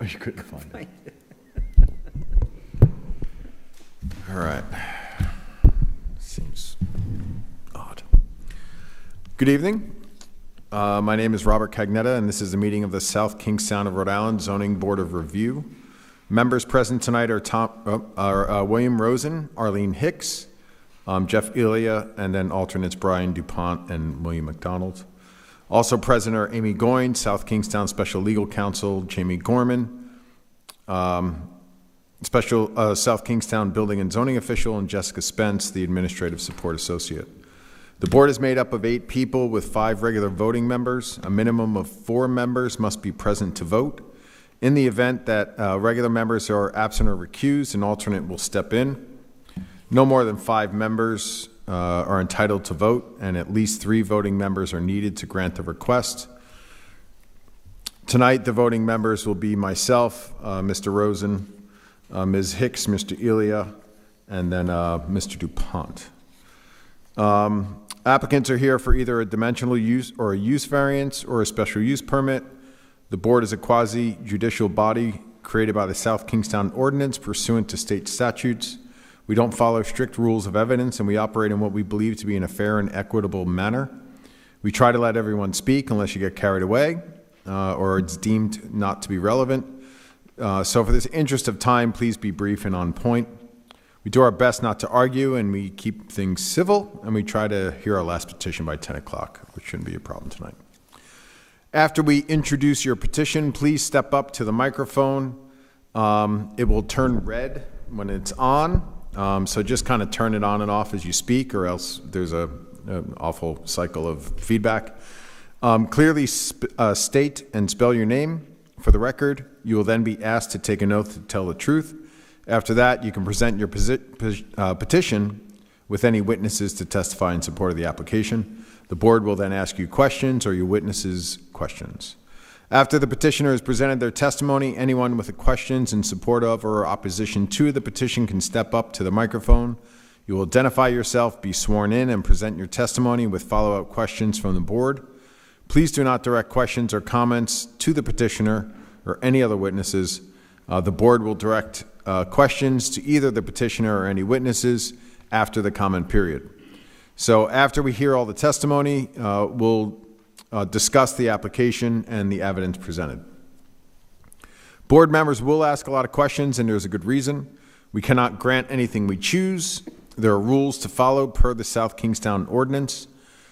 Oh, you couldn't find it. All right. Seems odd. Good evening. My name is Robert Cagnetta, and this is a meeting of the South Kingstown of Rhode Island Zoning Board of Review. Members present tonight are William Rosen, Arlene Hicks, Jeff Elia, and then alternates Brian DuPont and William McDonald. Also present are Amy Goyne, South Kingstown Special Legal Counsel, Jamie Gorman, Special South Kingstown Building and Zoning Official, and Jessica Spence, the Administrative Support Associate. The board is made up of 8 people with 5 regular voting members. A minimum of 4 members must be present to vote. In the event that regular members are absent or recused, an alternate will step in. No more than 5 members are entitled to vote, and at least 3 voting members are needed to grant the request. Tonight, the voting members will be myself, Mr. Rosen, Ms. Hicks, Mr. Elia, and then Mr. DuPont. Applicants are here for either a dimensional use or a use variance or a special use permit. The board is a quasi-judicial body created by the South Kingstown Ordinance pursuant to state statutes. We don't follow strict rules of evidence, and we operate in what we believe to be in a fair and equitable manner. We try to let everyone speak unless you get carried away or it's deemed not to be relevant. So for this interest of time, please be brief and on point. We do our best not to argue, and we keep things civil, and we try to hear our last petition by 10 o'clock, which shouldn't be a problem tonight. After we introduce your petition, please step up to the microphone. It will turn red when it's on. So just kind of turn it on and off as you speak, or else there's an awful cycle of feedback. Clearly state and spell your name for the record. You will then be asked to take an oath to tell the truth. After that, you can present your petition with any witnesses to testify in support of the application. The board will then ask you questions or your witnesses questions. After the petitioner has presented their testimony, anyone with questions in support of or opposition to the petition can step up to the microphone. You will identify yourself, be sworn in, and present your testimony with follow-up questions from the board. Please do not direct questions or comments to the petitioner or any other witnesses. The board will direct questions to either the petitioner or any witnesses after the comment period. So after we hear all the testimony, we'll discuss the application and the evidence presented. Board members will ask a lot of questions, and there's a good reason. We cannot grant anything we choose. There are rules to follow per the South Kingstown Ordinance,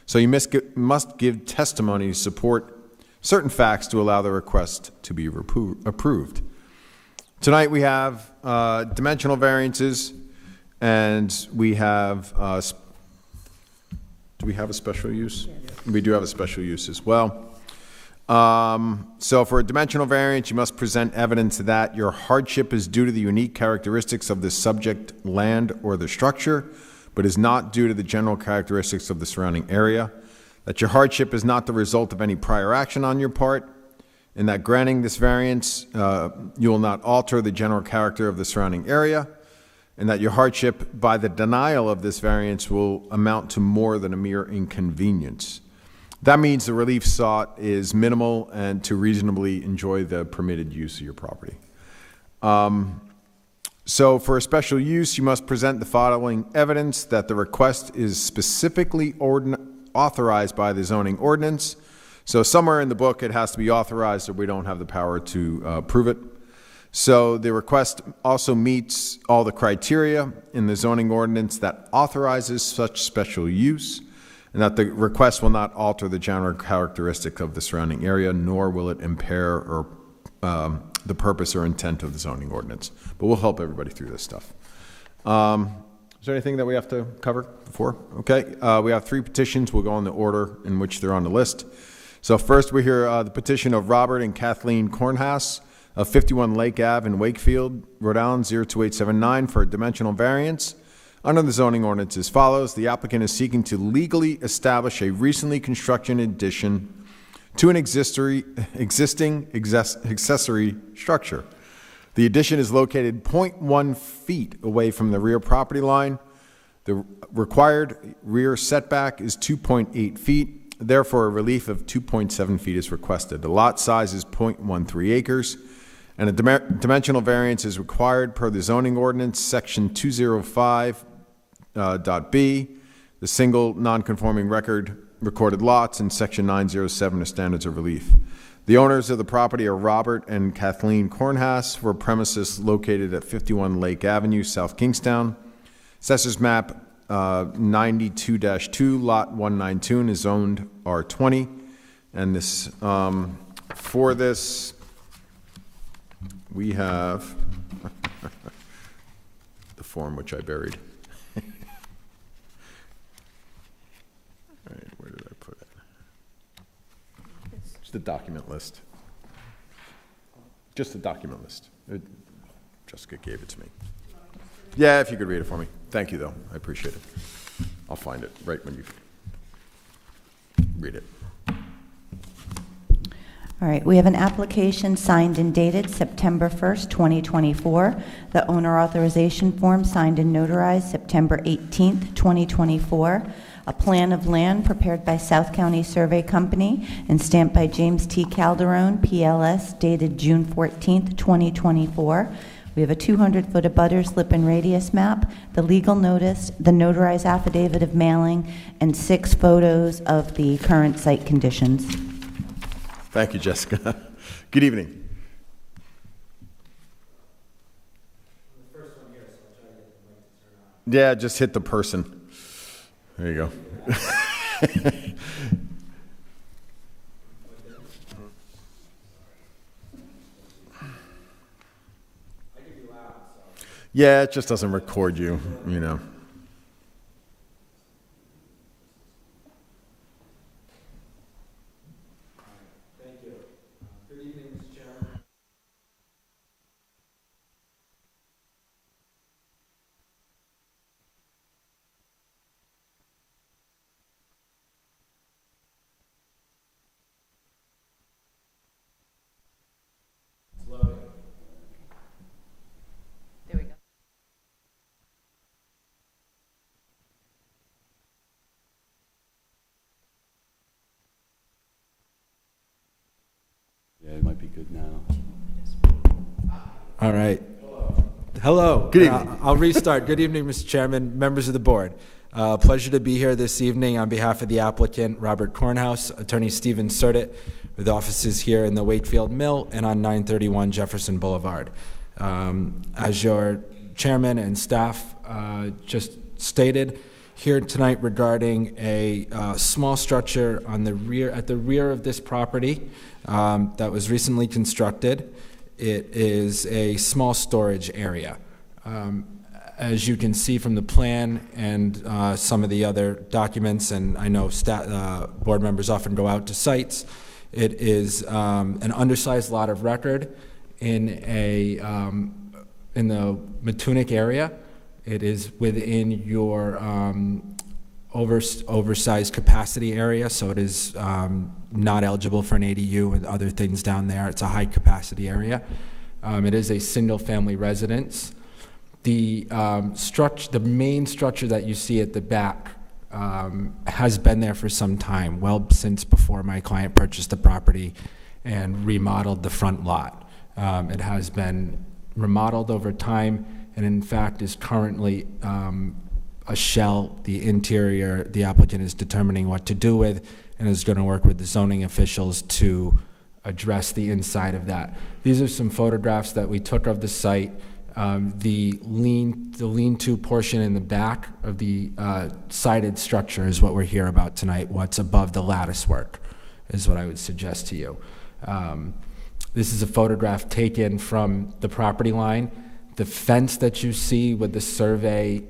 so you must give testimony to support certain facts to allow the request to be approved. Tonight we have dimensional variances, and we have do we have a special use? We do have a special use as well. So for a dimensional variance, you must present evidence that your hardship is due to the unique characteristics of the subject land or the structure, but is not due to the general characteristics of the surrounding area, that your hardship is not the result of any prior action on your part, and that granting this variance, you will not alter the general character of the surrounding area, and that your hardship by the denial of this variance will amount to more than a mere inconvenience. That means the relief sought is minimal and to reasonably enjoy the permitted use of your property. So for a special use, you must present the following evidence: that the request is specifically authorized by the zoning ordinance. So somewhere in the book it has to be authorized, or we don't have the power to prove it. So the request also meets all the criteria in the zoning ordinance that authorizes such special use, and that the request will not alter the general characteristic of the surrounding area, nor will it impair or the purpose or intent of the zoning ordinance. But we'll help everybody through this stuff. Is there anything that we have to cover before? Okay, we have 3 petitions. We'll go in the order in which they're on the list. So first we hear the petition of Robert and Kathleen Kornhaus of 51 Lake Ave in Wakefield, Rhode Island, 02879 for a dimensional variance under the zoning ordinance as follows. The applicant is seeking to legally establish a recently constructed addition to an existing accessory structure. The addition is located 0.1 feet away from the rear property line. The required rear setback is 2.8 feet. Therefore, a relief of 2.7 feet is requested. The lot size is 0.13 acres. and a dimensional variance is required per the zoning ordinance, section 205, .b, the single non-conforming recorded lots, and section 907 of standards of relief. The owners of the property are Robert and Kathleen Cornhass for premises located at 51 Lake Avenue, South Kingstown. Assessors map 92-2, lot 192 is zoned R20. And this, for this, we have the form which I buried. All right, where did I put it? It's the document list. Just the document list. Jessica gave it to me. Yeah, if you could read it for me. Thank you, though. I appreciate it. I'll find it right when you read it. All right, we have an application signed and dated September 1st, 2024. The owner authorization form signed and notarized September 18th, 2024. A plan of land prepared by South County Survey Company and stamped by James T. Calderon, PLS, dated June 14th, 2024. We have a 200-foot abutter slip and radius map, the legal notice, the notarized affidavit of mailing, and 6 photos of the current site conditions. Thank you, Jessica. Good evening. Yeah, just hit the person. There you go. Yeah, it just doesn't record you, you know. Yeah, it might be good now. All right. Hello. Good evening. I'll restart. Good evening, Mr. Chairman, members of the board. Pleasure to be here this evening on behalf of the applicant, Robert Cornhouse, attorney Stephen Surdit, with offices here in the Wakefield Mill and on 931 Jefferson Boulevard. As your chairman and staff just stated, here tonight regarding a small structure on the rear, at the rear of this property that was recently constructed. It is a small storage area. As you can see from the plan and some of the other documents, and I know board members often go out to sites, it is an undersized lot of record in a in the Matunic area. It is within your oversized capacity area, so it is not eligible for an ADU and other things down there. It's a high capacity area. It is a single family residence. The main structure that you see at the back has been there for some time, well since before my client purchased the property and remodeled the front lot. It has been remodeled over time, and in fact is currently a shell. The interior, the applicant is determining what to do with, and is going to work with the zoning officials to address the inside of that. These are some photographs that we took of the site. The lean-to portion in the back of the sided structure is what we're here about tonight. What's above the lattice work is what I would suggest to you. This is a photograph taken from the property line. The fence that you see with the survey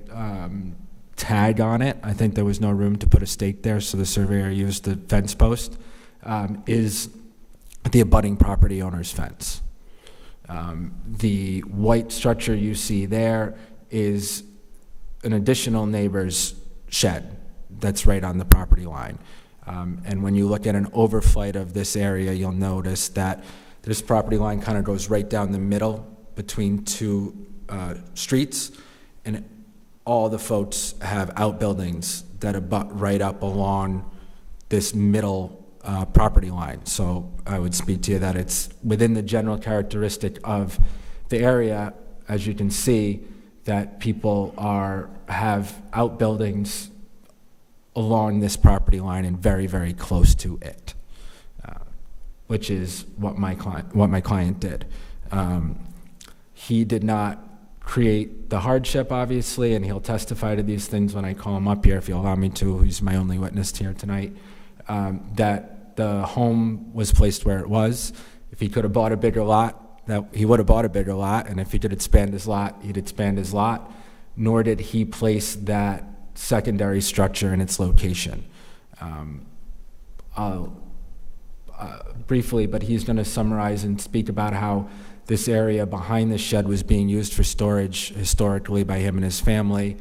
tag on it, I think there was no room to put a stake there, so the surveyor used the fence post, is the abutting property owner's fence. The white structure you see there is an additional neighbor's shed that's right on the property line. And when you look at an overflight of this area, you'll notice that this property line kind of goes right down the middle between two streets, and all the folks have outbuildings that abut right up along this middle property line. So I would speak to you that it's within the general characteristic of the area, as you can see, that people have outbuildings along this property line and very, very close to it, which is what my client did. He did not create the hardship, obviously, and he'll testify to these things when I call him up here, if you'll allow me to, who's my only witness here tonight, that the home was placed where it was. If he could have bought a bigger lot, that he would have bought a bigger lot, and if he could expand his lot, he'd expand his lot, nor did he place that secondary structure in its location. Briefly, but he's going to summarize and speak about how this area behind the shed was being used for storage historically by him and his family,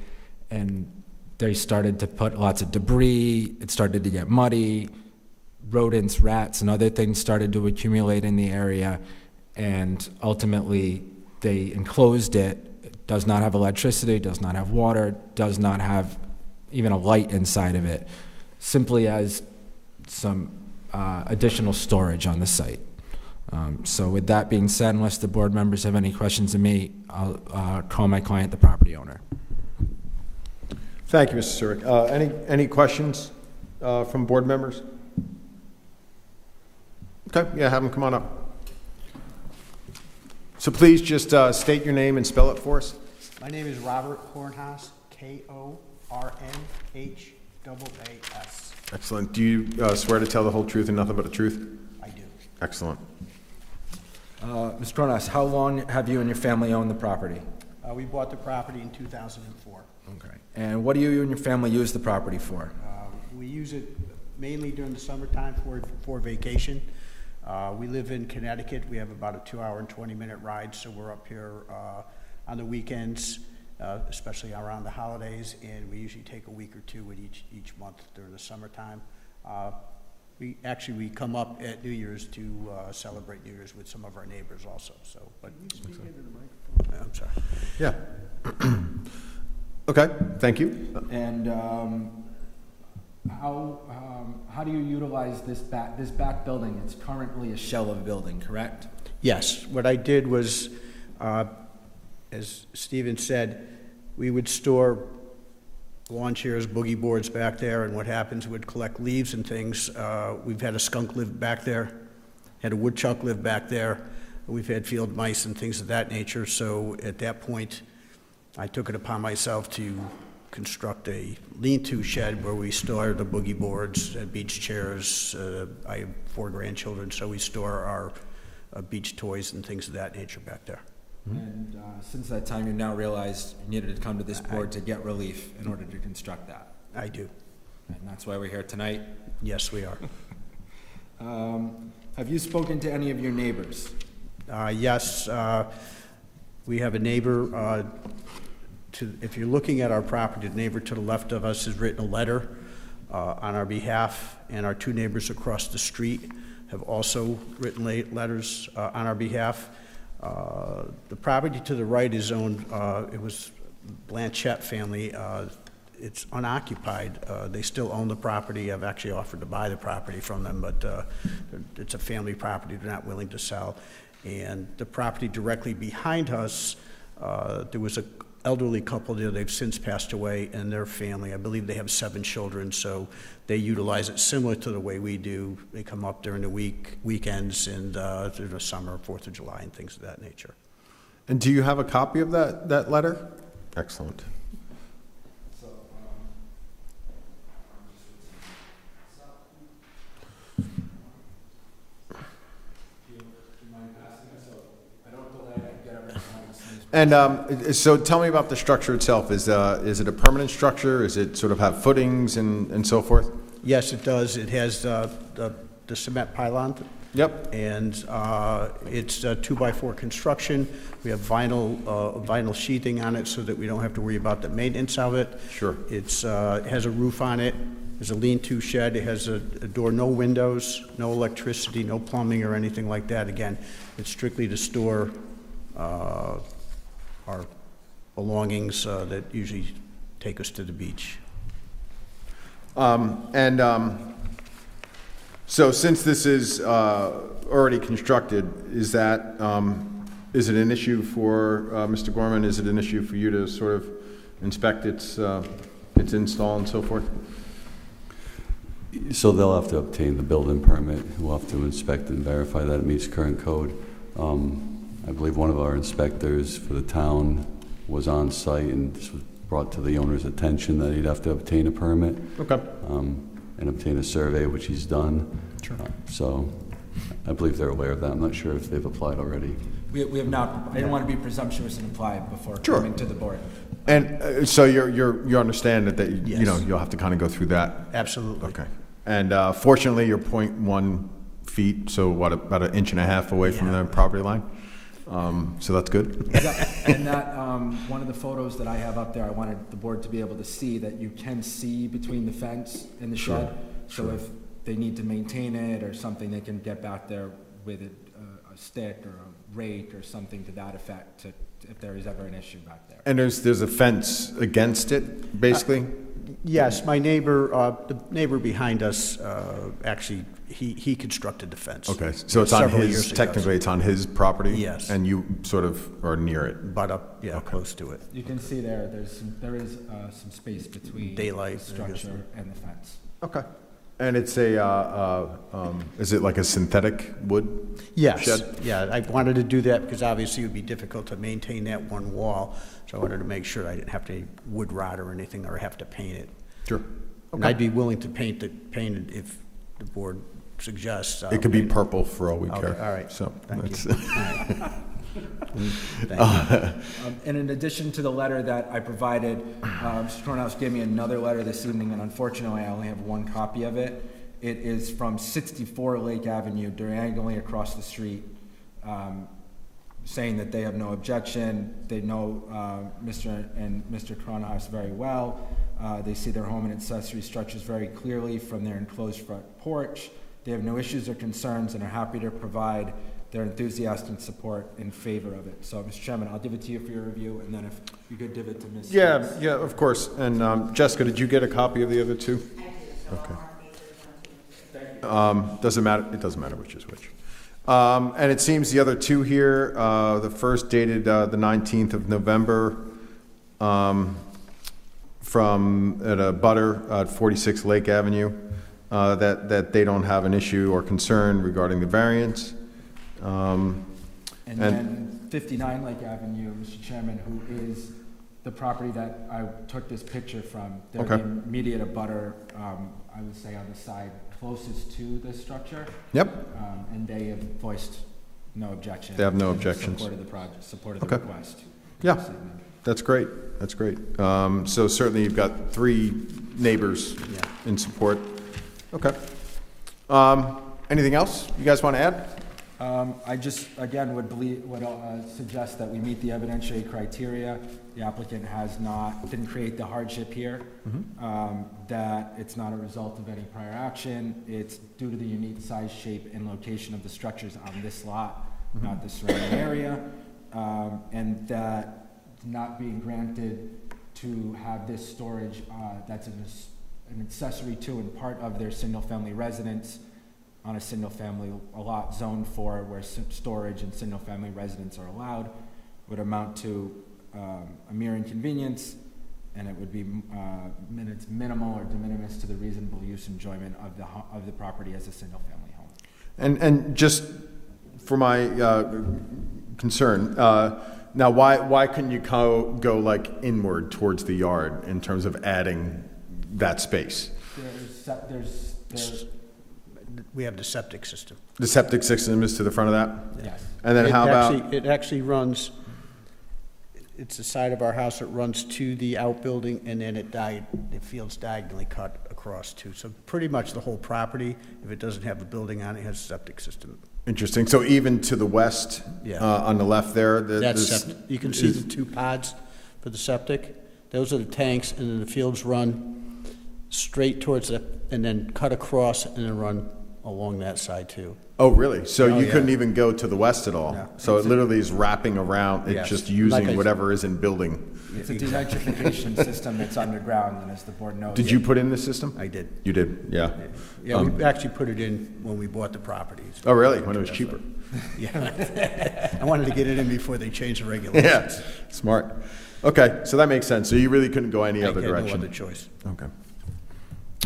and they started to put lots of debris, it started to get muddy, rodents, rats, and other things started to accumulate in the area, and ultimately they enclosed it. It does not have electricity, does not have water, does not have even a light inside of it, simply as some additional storage on the site. So with that being said, unless the board members have any questions of me, I'll call my client the property owner. Thank you, Mr. Surick. Any questions from board members? Okay, yeah, have them come on up. So please just state your name and spell it for us. My name is Robert Kornhaus, Kornhaas. Excellent. Do you swear to tell the whole truth and nothing but the truth? I do. Excellent. Mr. Kronos, how long have you and your family owned the property? We bought the property in 2004. Okay. And what do you and your family use the property for? We use it mainly during the summertime for vacation. We live in Connecticut. We have about a 2-hour and 20-minute ride, so we're up here on the weekends, especially around the holidays, and we usually take a week or two with each month during the summertime. We come up at New Year's to celebrate New Year's with some of our neighbors also. So, but you speak into the microphone. I'm sorry. Yeah. Okay, thank you. And how do you utilize this back building? It's currently a shell of a building, correct? Yes, what I did was, as Stephen said, we would store lawn chairs, boogie boards back there, and what happens, we'd collect leaves and things. We've had a skunk live back there, had a woodchuck live back there. We've had field mice and things of that nature, so at that point, I took it upon myself to construct a lean-to shed where we store the boogie boards, beach chairs. I have 4 grandchildren, so we store our beach toys and things of that nature back there. And since that time, you now realized you needed to come to this board to get relief in order to construct that. I do. And that's why we're here tonight. Yes, we are. Have you spoken to any of your neighbors? Yes, we have a neighbor. If you're looking at our property, the neighbor to the left of us has written a letter on our behalf, and our 2 neighbors across the street have also written letters on our behalf. The property to the right is owned, it was Blanchette family. It's unoccupied. They still own the property. I've actually offered to buy the property from them, but it's a family property. They're not willing to sell. And the property directly behind us, there was an elderly couple there. They've since passed away, and their family, I believe they have 7 children, so they utilize it similar to the way we do. They come up during the weekends, and through the summer, 4th of July, and things of that nature. And do you have a copy of that letter? Excellent. And so tell me about the structure itself. Is it a permanent structure? Is it sort of have footings and so forth? Yes, it does. It has the cement pylon. Yep. And it's a 2x4 construction. We have vinyl sheathing on it so that we don't have to worry about the maintenance of it. Sure. It has a roof on it. There's a lean-to shed. It has a door, no windows, no electricity, no plumbing or anything like that. Again, it's strictly to store our belongings that usually take us to the beach. So since this is already constructed, is that, is it an issue for Mr. Gorman? Is it an issue for you to sort of inspect its install and so forth? So they'll have to obtain the building permit. We'll have to inspect and verify that it meets current code. I believe one of our inspectors for the town was on site, and this was brought to the owner's attention that he'd have to obtain a permit. Okay. And obtain a survey, which he's done. Sure. So I believe they're aware of that. I'm not sure if they've applied already. We have not, I didn't want to be presumptuous and apply before Sure. coming to the board. And so you understand that, you know, Yes. you'll have to kind of go through that? Absolutely. Okay. And fortunately, you're 0.1 feet, so what, about an inch and a half away from the property line? So that's good. And that, one of the photos that I have up there, I wanted the board to be able to see that you can see between the fence and the Sure, shed. So if they need to maintain it or something, they can get back there with a stick or a rake or something to that effect, if there is ever an issue back there. And there's a fence against it, basically? Yes, my neighbor, the neighbor behind us, actually, he constructed the fence. Okay, so it's on several his, years ago. technically it's on his property? Yes. And you sort of are near it? But up, yeah, close to it. You can see there is some space between Daylight, the I guess. structure and the fence. Okay. And it's is it like a synthetic wood? Yes, Shed? yeah, I wanted to do that because obviously it would be difficult to maintain that one wall. So I wanted to make sure I didn't have to wood rot or anything or have to paint it. Sure. And I'd be willing to paint it if the board suggests. It could be purple for all we Okay, care. all right. So Thank that's- you. All right. Thank you. And in addition to the letter that I provided, Mr. Cornhouse gave me another letter this evening, and unfortunately, I only have one copy of it. It is from 64 Lake Avenue, diagonally across the street, saying that they have no objection. They know Mr. and Mr. Cornhouse very well. They see their home and accessory structures very clearly from their enclosed front porch. They have no issues or concerns and are happy to provide their enthusiastic and support in favor of it. So, Mr. Chairman, I'll give it to you for your review, and then if you could give it to Ms. Yeah, Hicks. yeah, of course. And Jessica, did you get a copy of the other two? Okay. Doesn't matter, it doesn't matter which is which. And it seems the other two here, the first dated the 19th of November, from, at a butter at 46 Lake Avenue, that they don't have an issue or concern regarding the variance. And then 59 Lake Avenue, Mr. Chairman, who is the property that I took this picture from. They're the Okay. immediate abutter, I would say, on the side closest to the structure. Yep, And they have voiced no objection. They have no and objections. Supported the project, supported the Okay. request. Yeah. This evening. that's great, that's great. So certainly you've got 3 neighbors Yeah. in support. Okay. Anything else you guys want to add? I just, again, would suggest that we meet the evidentiary criteria. The applicant didn't create the hardship here, that it's not a result of any prior action. It's due to the unique size, shape, and location of the structures on this lot, not the surrounding area, and that not being granted to have this storage that's an accessory to and part of their single-family residence on a single-family lot zoned for where storage and single-family residents are allowed would amount to a mere inconvenience, and it would be it's minimal or de minimis to the reasonable use enjoyment of the property as a single-family home. And just for my concern, now why couldn't you go like inward towards the yard in terms of adding that space? We have the septic system. The septic system is to the front of that? Yes. And then how about, It actually runs, it's the side of our house, it runs to the outbuilding, and then the field's diagonally cut across too. So pretty much the whole property, if it doesn't have a building on it, has a septic system. interesting, so even to the west, Yeah. on the left there? That's septic. You can see the 2 pods for the septic. Those are the tanks, and then the fields run straight towards and then cut across and then run along that side too. Oh, really? So Oh, you yeah. couldn't even go to the west at all? No. So it literally is wrapping around, it's Yes. just Like I using said- whatever is in building? It's a denitrification system that's underground, and as the board knows. Did you put in the system? I did. You did, yeah. Yeah, we actually put it in when we bought the properties. Oh, really? When it was cheaper? Yeah. I wanted to get it in before they changed the regulations. Yeah, smart. Okay, so that makes sense. So you really couldn't go any I other had no direction? other choice. Okay.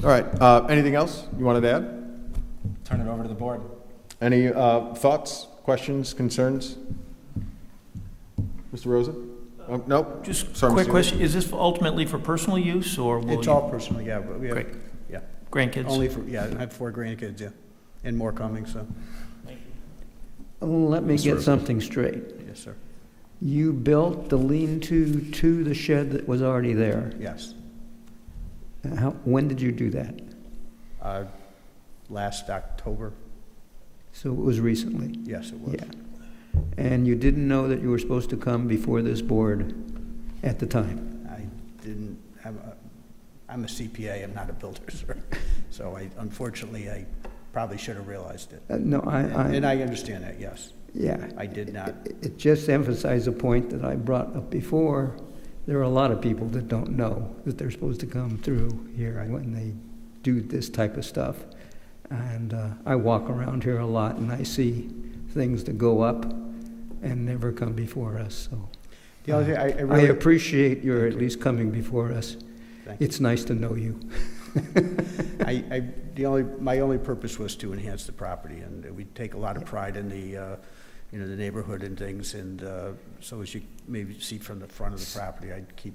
All right, anything else you wanted to add? Turn it over to the board. Any thoughts, questions, concerns? Mr. Rosa? Nope? Just Sorry, quick Mr. question, is this ultimately for personal use, or will It's you, all personal, yeah, but we have, Great. yeah. grandkids? Only for, yeah, I have 4 grandkids, yeah, and more coming, so, Let me get something straight. yes, sir, You built the lean-to to the shed that was already there. yes. When did you do that? Last October, So it was recently? yes, it was. Yeah. And you didn't know that you were supposed to come before this board at the time? I didn't have I'm a CPA, I'm not a builder, sir. So unfortunately, I probably should have realized it. No, And I understand that, yes. yeah. I did not. It just emphasized a point that I brought up before. There are a lot of people that don't know that they're supposed to come through here when they do this type of stuff. And I walk around here a lot and I see things that go up and never come before us, so. The only thing, I I really, appreciate your at least coming before us. Thank you. It's nice to know you. my only purpose was to enhance the property, and we take a lot of pride in the, the neighborhood and things, and so as you maybe see from the front of the property, I'd keep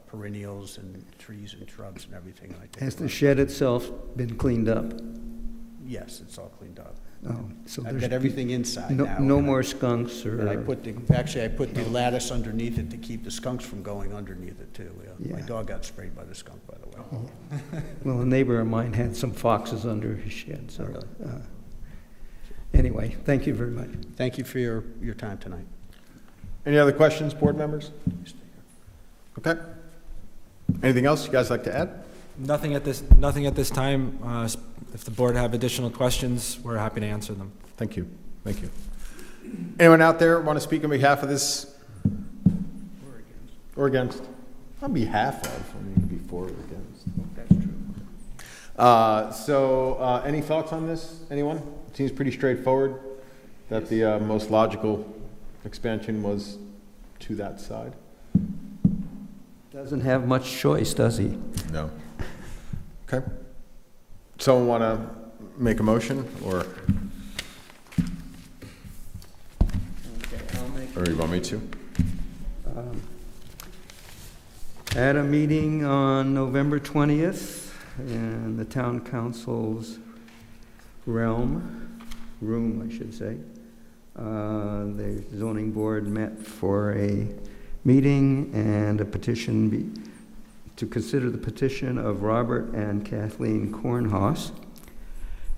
perennials and trees and shrubs and everything. And I take Has a the lot- shed itself been cleaned up? Yes, it's all cleaned up. Oh, so I've there's got everything inside no, now. no and I- more skunks or? And I put actually, I put the lattice underneath it to keep the skunks from going underneath it too. Yeah. My Yeah. dog got sprayed by the skunk, by the way. Well, a neighbor of mine had some foxes under his shed, so. Really? Anyway, thank you very much. Thank you for your time tonight. Any other questions, board members? Okay. Anything else you guys like to add? Nothing at this time. If the board have additional questions, we're happy to answer them. Thank you, thank you. Anyone out there want to speak on behalf of this? Or against? On behalf of, I mean, it could be for or against. That's true. So, any thoughts on this, anyone? It seems pretty straightforward, that the most logical expansion was to that side. Doesn't have much choice, does he? No. Okay. Someone want to make a motion, or you want me to? At a meeting on November 20th in the town council's room, I should say, the zoning board met for a meeting and a petition to consider the petition of Robert and Kathleen Kornhaus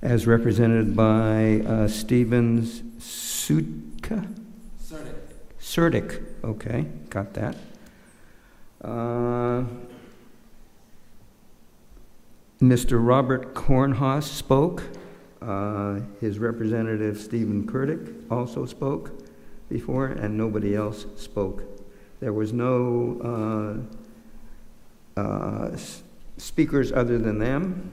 as represented by Stevens Sudka? Surdick, okay, got that. Mr. Robert Kornhaus spoke. His representative, Stephen Kurdick, also spoke before, and nobody else spoke. There was no speakers other than them.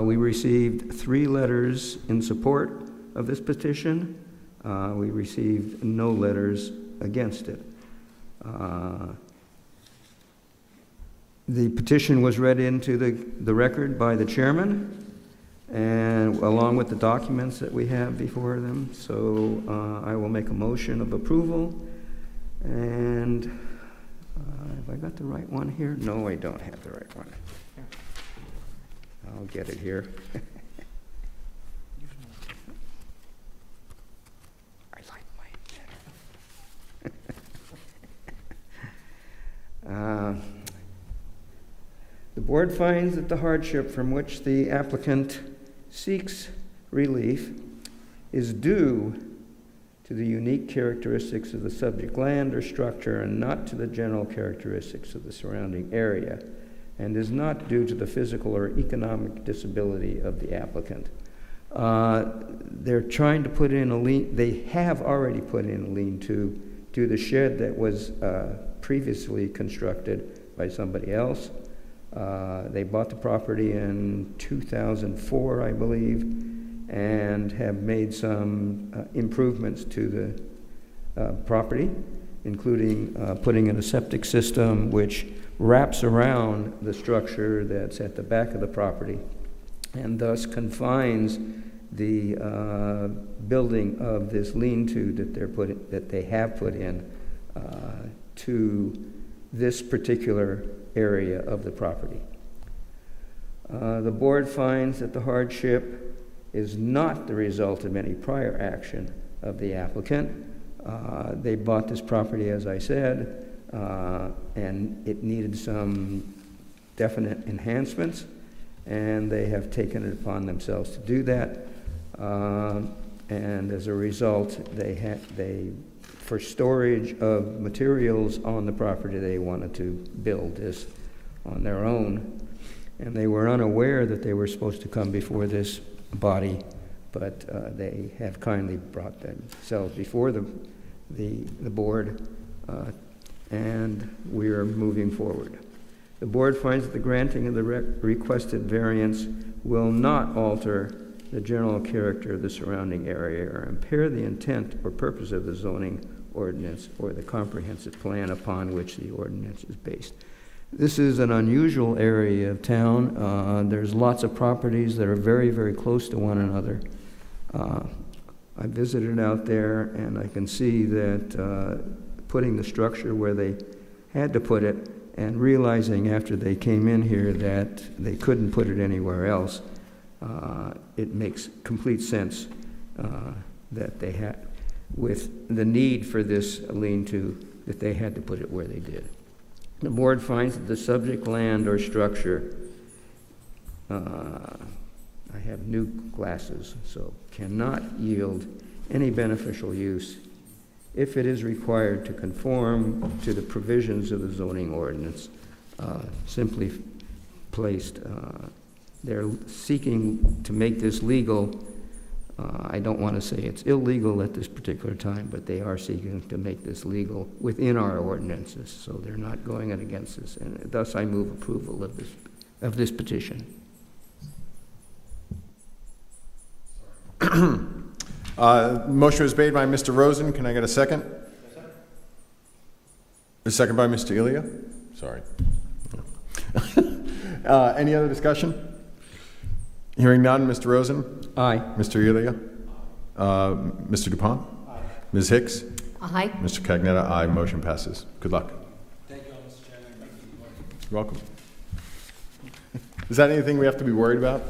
We received 3 letters in support of this petition. We received no letters against it. The petition was read into the record by the chairman, and along with the documents that we have before them. So I will make a motion of approval. And have I got the right one here? No, I don't have the right one. I'll get it here. I like my The board finds that the hardship from which the applicant seeks relief is due to the unique characteristics of the subject land or structure and not to the general characteristics of the surrounding area. and is not due to the physical or economic disability of the applicant. They're trying to put in a they have already put in a lean-to to the shed that was previously constructed by somebody else. They bought the property in 2004, I believe, and have made some improvements to the property, including putting in a septic system which wraps around the structure that's at the back of the property and thus confines the building of this lean-to that they have put in to this particular area of the property. The board finds that the hardship is not the result of any prior action of the applicant. They bought this property, as I said, and it needed some definite enhancements, and they have taken it upon themselves to do that. And as a result, for storage of materials on the property, they wanted to build this on their own. And they were unaware that they were supposed to come before this body, but they have kindly brought themselves before the board, and we are moving forward. The board finds that the granting of the requested variance will not alter the general character of the surrounding area or impair the intent or purpose of the zoning ordinance or the comprehensive plan upon which the ordinance is based. This is an unusual area of town. There's lots of properties that are very, very close to one another. I visited out there, and I can see that putting the structure where they had to put it and realizing after they came in here that they couldn't put it anywhere else, it makes complete sense that they had, with the need for this lean-to, that they had to put it where they did. The board finds that the subject land or structure, I have new glasses, so cannot yield any beneficial use if it is required to conform to the provisions of the zoning ordinance. Simply placed, they're seeking to make this legal. I don't want to say it's illegal at this particular time, but they are seeking to make this legal within our ordinances, so they're not going against us, and thus I move approval of this petition. Motion was made by Mr. Rosen. Can I get a second? A second by Mr. Elia? Sorry. Any other discussion? Hearing none. Mr. Rosen? Aye. Mr. Elia? Mr. Dupont? Aye. Ms. Hicks? Aye. Mr. Cagnetta? Aye. Motion passes. Good luck. Thank you, Mr. Chairman. You're welcome. Is that anything we have to be worried about?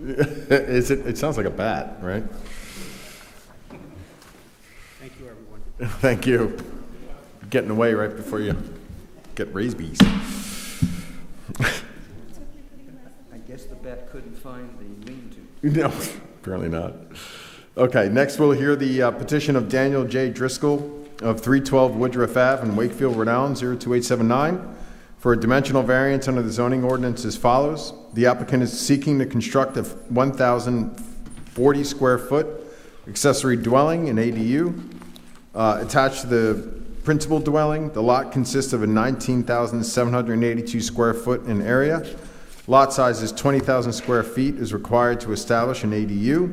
It sounds like a bat, right? Thank you, everyone. Thank you. Getting away right before you get rabies. I guess the bat couldn't find the lean-to. No, apparently not. Okay, next we'll hear the petition of Daniel J. Driscoll of 312 Woodruff Ave in Wakefield, Rhode Island, 02879, for a dimensional variance under the zoning ordinance as follows. The applicant is seeking to construct a 1,040 square foot accessory dwelling, an ADU, attached to the principal dwelling. The lot consists of a 19,782 square foot in area. Lot size is 20,000 square feet is required to establish an ADU.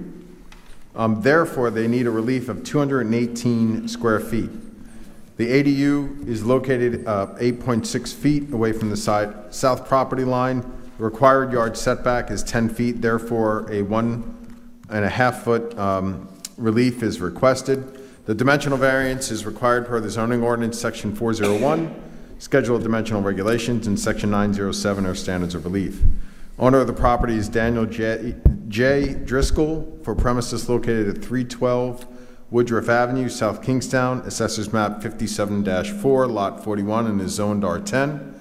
Therefore, they need a relief of 218 square feet. The ADU is located 8.6 feet away from the south property line. The required yard setback is 10 feet. Therefore, a 1.5 foot relief is requested. The dimensional variance is required per the zoning ordinance, section 401, schedule of dimensional regulations, and section 907 are standards of relief. Owner of the property is Daniel J. Driscoll for premises located at 312 Woodruff Avenue, South Kingstown, Assessors Map 57-4, Lot 41, and is zoned R10.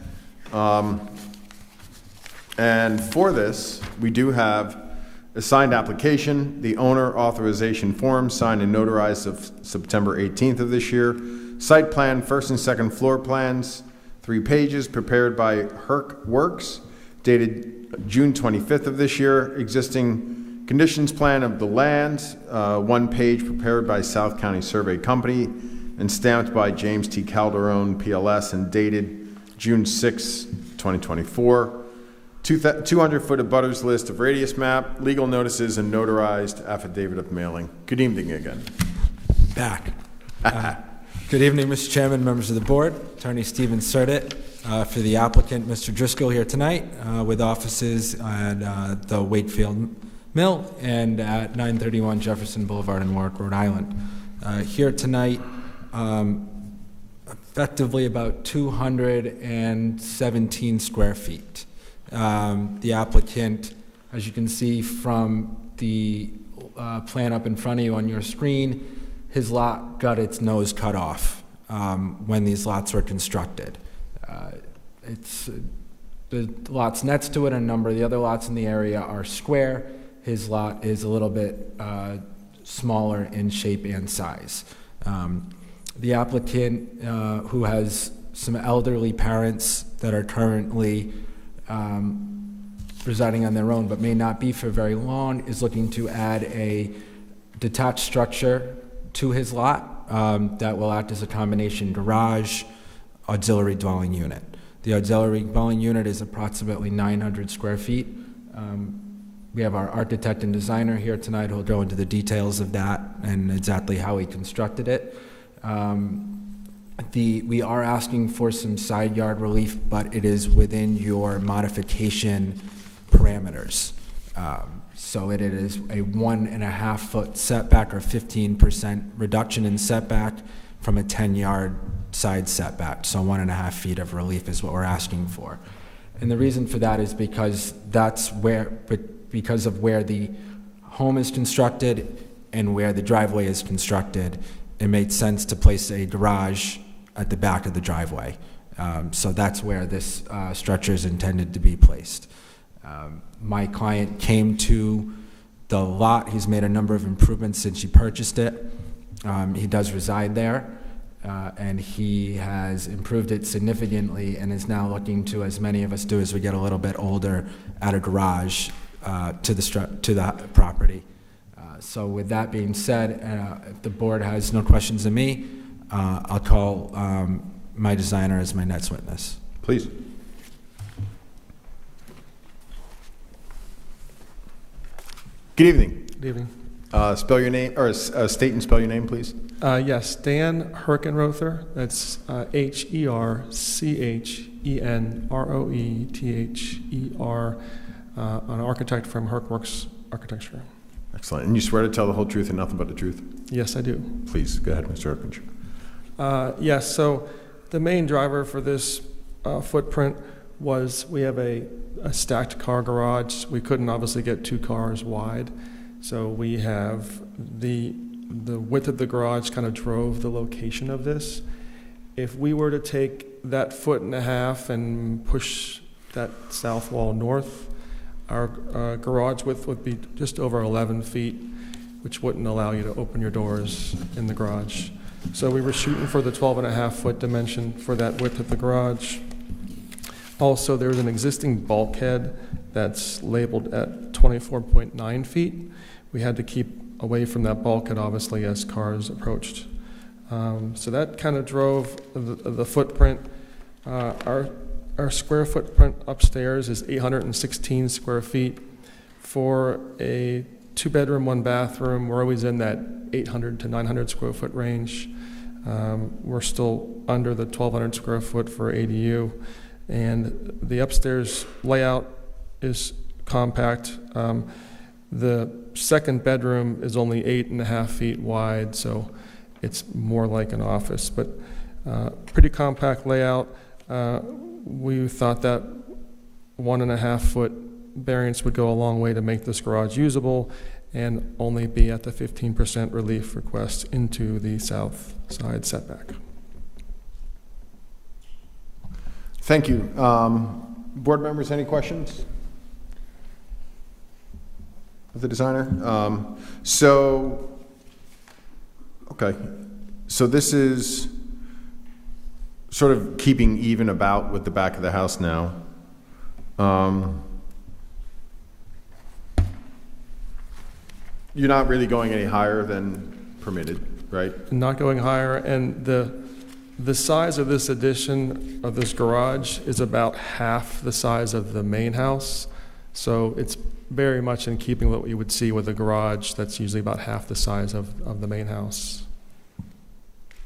And for this, we do have a signed application, the owner authorization form signed and notarized of September 18th of this year, site plan, first and second floor plans, 3 pages, prepared by Herc Works, dated June 25th of this year. Existing conditions plan of the land, 1 page, prepared by South County Survey Company and stamped by James T. Calderon, PLS, and dated June 6, 2024. 200-foot abutters list of radius map, legal notices, and notarized affidavit of mailing. Good evening again. Back. Good evening, Mr. Chairman, members of the board. Attorney Stephen Surdit for the applicant, Mr. Driscoll, here tonight with offices at the Wakefield Mill and at 931 Jefferson Boulevard in Warwick, Rhode Island. Here tonight, effectively about 217 square feet. The applicant, as you can see from the plan up in front of you on your screen, his lot got its nose cut off when these lots were constructed. The lots next to it and a number of the other lots in the area are square. His lot is a little bit smaller in shape and size. The applicant, who has some elderly parents that are currently residing on their own but may not be for very long, is looking to add a detached structure to his lot that will act as a combination garage, auxiliary dwelling unit. The auxiliary dwelling unit is approximately 900 square feet. We have our architect and designer here tonight who will go into the details of that and exactly how he constructed it. We are asking for some side yard relief, but it is within your modification parameters. So it is a 1.5 foot setback or 15% reduction in setback from a 10-yard side setback. So 1.5 feet of relief is what we're asking for. And the reason for that is because because of where the home is constructed and where the driveway is constructed, it made sense to place a garage at the back of the driveway. So that's where this structure is intended to be placed. My client came to the lot. He's made a number of improvements since he purchased it. He does reside there, and he has improved it significantly and is now looking to, as many of us do as we get a little bit older, add a garage to the property. So with that being said, if the board has no questions of me, I'll call my designer as my next witness. Please. Good evening. Good evening. Spell your name, or state and spell your name, please. Yes, Dan Herkenrother. That's Herchenroether, an architect from Hercworks Architecture. Excellent. And you swear to tell the whole truth and nothing but the truth? Yes, I do. Please, go ahead, Mr. Erkinger. Yes, so the main driver for this footprint was we have a stacked car garage. We couldn't obviously get 2 cars wide, so we have the width of the garage kind of drove the location of this. If we were to take that 1.5 feet and push that south wall north, our garage width would be just over 11 feet, which wouldn't allow you to open your doors in the garage. So we were shooting for the 12.5 foot dimension for that width of the garage. Also, there's an existing bulkhead that's labeled at 24.9 feet. We had to keep away from that bulkhead, obviously, as cars approached. So that kind of drove the footprint. Our square footprint upstairs is 816 square feet. For a 2-bedroom, 1-bathroom, we're always in that 800 to 900 square foot range. We're still under the 1,200 square foot for ADU. And the upstairs layout is compact. The second bedroom is only 8.5 feet wide, so it's more like an office, but pretty compact layout. We thought that 1.5 foot variance would go a long way to make this garage usable and only be at the 15% relief request into the south side setback. Thank you. Board members, any questions of the designer? Okay. So sort of keeping even about with the back of the house now. You're not really going any higher than permitted, right? Not going higher, and the size of this addition, of this garage, is about half the size of the main house. So it's very much in keeping with what you would see with a garage that's usually about half the size of the main house.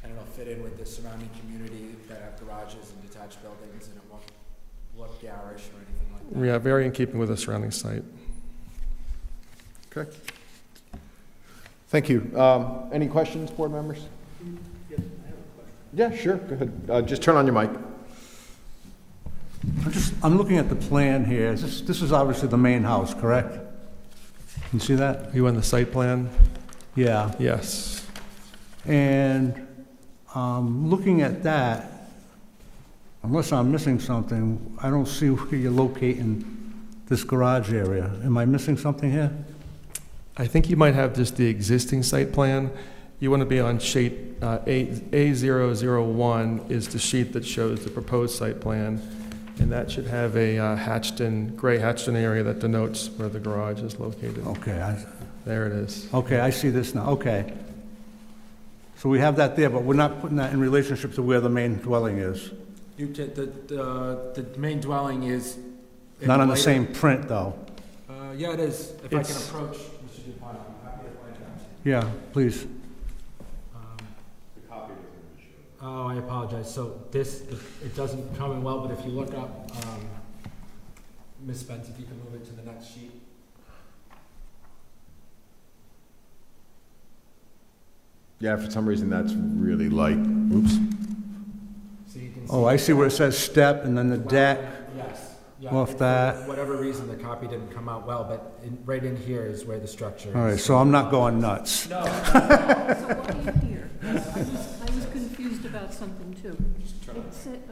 And it'll fit in with the surrounding community that have garages and detached buildings, and it won't look garish or anything like that. Yeah, very in keeping with the surrounding site. Okay. Thank you. Any questions, board members? Yeah, sure, go ahead. Just turn on your mic. I'm looking at the plan here. This is obviously the main house, correct? You see that? You on the site plan? Yeah. Yes. And looking at that, unless I'm missing something, I don't see where you're locating this garage area. Am I missing something here? I think you might have just the existing site plan. You want to be on sheet A001 is the sheet that shows the proposed site plan, and that should have a gray hatched-in area that denotes where the garage is located. Okay, There it is. okay, I see this now, okay. So we have that there, but we're not putting that in relationship to where the main dwelling is. The main dwelling is. Not on the same print, though. Yeah, it is. If I can It's- approach Mr. Dupont, I'm happy to point it out. Yeah, please. Oh, I apologize. So it doesn't come in well, but if you look up, Ms. Spence, if you can move it to the next sheet. Yeah, for some reason that's really light. Oops. So you can Oh, I see where it says step and then the deck. Yes. Yeah, Off for that. whatever reason, the copy didn't come out well, but right in here is where the structure is. All right, so I'm not going nuts. No. So why are you here? I was confused about something, too. It said,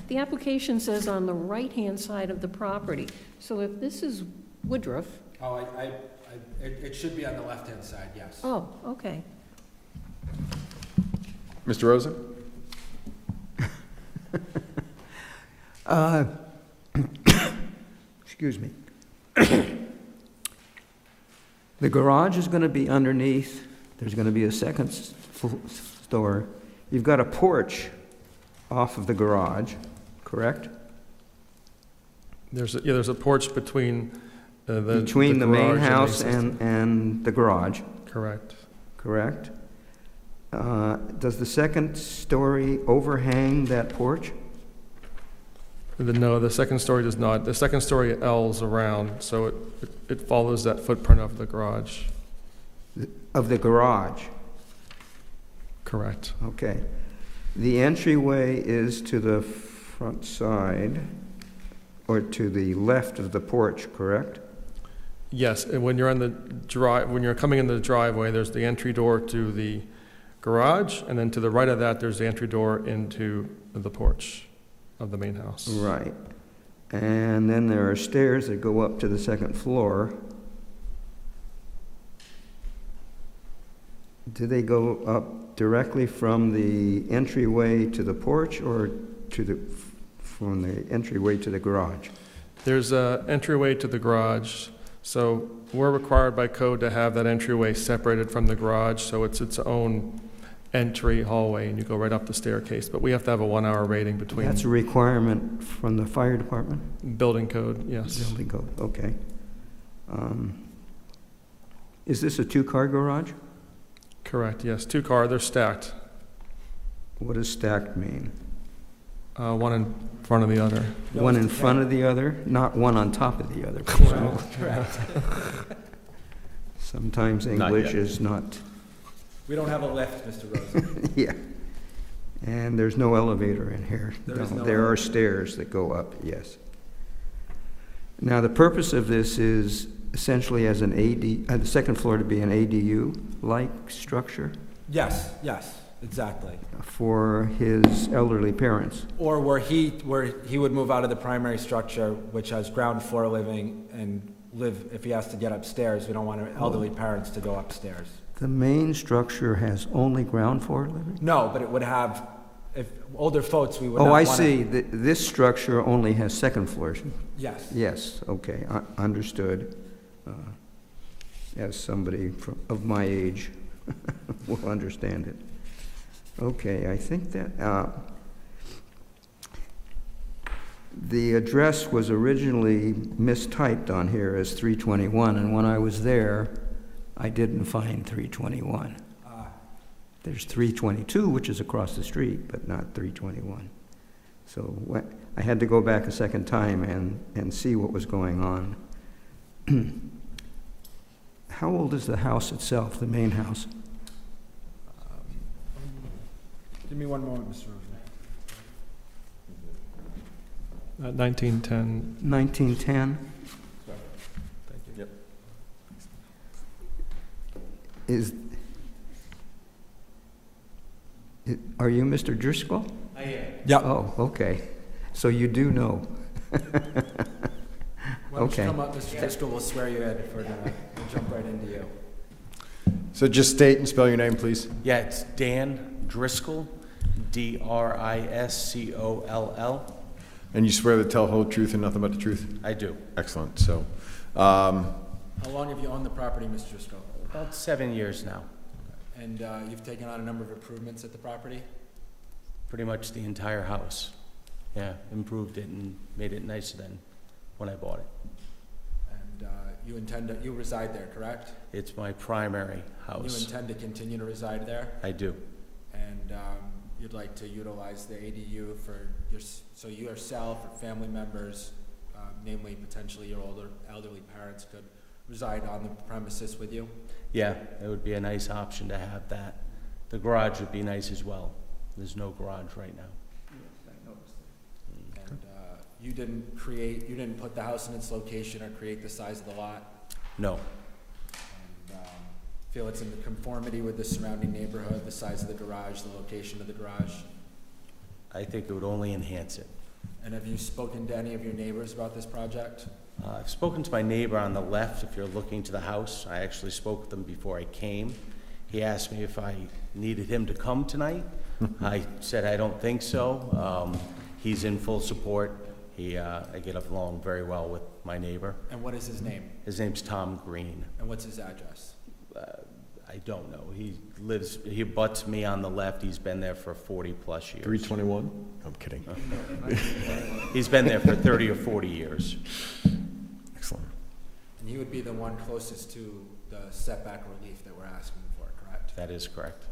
the application says on the right-hand side of the property. So if this is Woodruff, Oh, it should be on the left-hand side, yes. oh, okay. Mr. Rosen? Excuse me. The garage is going to be underneath. There's going to be a second store. You've got a porch off of the garage, correct? There's a porch between Between the main garage house the existing- and the garage, Correct. correct? Does the second story overhang that porch? No, the second story does not. The second story L's around, so it follows that footprint of the garage. Of the garage, Correct. okay. The entryway is to the front side, or to the left of the porch, correct? Yes, and when you're on the when you're coming in the driveway, there's the entry door to the garage, and then to the right of that, there's the entry door into the porch of the main house. Right. And then there are stairs that go up to the second floor. Do they go up directly from the entryway to the porch, or from the entryway to the garage? There's an entryway to the garage, so we're required by code to have that entryway separated from the garage, so it's its own entry hallway, and you go right up the staircase. But we have to have a 1-hour rating between That's a requirement from the fire department? building code, yes. Building code, okay. Is this a two-car garage? Correct, yes. 2-car, they're stacked, What does stacked mean? one in front of the other. One in front of the other, not one on top of the other. Correct. Sometimes Not English yet. is not, We don't have a lift, Mr. Rosen. yeah. And there's no elevator in here. There is no There are elevator. stairs that go up, yes. Now, the purpose of this is essentially as an the second floor to be an ADU-like structure Yes, exactly. for his elderly parents. Or where he would move out of the primary structure, which has ground floor living, and live, if he has to get upstairs, we don't want elderly parents to go upstairs. The main structure has only ground floor living? No, but it would have if older folks, we would not Oh, want I see. This structure only has second floors. Yes. Yes, okay, understood. As somebody of my age will understand it. Okay, I think that, the address was originally mistyped on here as 321, and when I was there, I didn't find 321. There's 322, which is across the street, but not 321. So I had to go back a second time and see what was going on. How old is the house itself, the main house? Give me one moment, Mr. Rosen. 1910. 1910? Thank you. Yep. Are you Mr. Driscoll? I am. Yeah. Oh, okay. So you do know. Why don't Okay. you come up, Mr. Driscoll, we'll swear you in if we're gonna we'll jump right into you. So just state and spell your name, please. Yeah, it's Dan Driscoll, Driscoll. And you swear to tell the whole truth and nothing but the truth? I do. Excellent. So, How long have you owned the property, Mr. Driscoll? About 7 years now. And you've taken on a number of improvements at the property? Pretty much the entire house. Yeah, improved it and made it nicer than when I bought it. And you reside there, correct? It's my primary You house. intend to continue to reside there? I do. And you'd like to utilize the ADU for so you yourself or family members, namely potentially your elderly parents, could reside on the premises with you? Yeah, it would be a nice option to have that. The garage would be nice as well. There's no garage right now. And you didn't put the house in its location or create the size of the lot? No, And feel it's in conformity with the surrounding neighborhood, the size of the garage, the location of the garage? I think it would only enhance it. And have you spoken to any of your neighbors about this project? I've spoken to my neighbor on the left, if you're looking to the house. I actually spoke with him before I came. He asked me if I needed him to come tonight. I said I don't think so. He's in full support. I get along very well with my neighbor. And what is his name? His name's Tom Green. And what's his address? I don't know. He butts me on the left. He's been there for 40-plus years. 321? I'm kidding. He's been there for 30 or 40 years. Excellent. And he would be the one closest to the setback relief that we're asking for, correct? That is correct.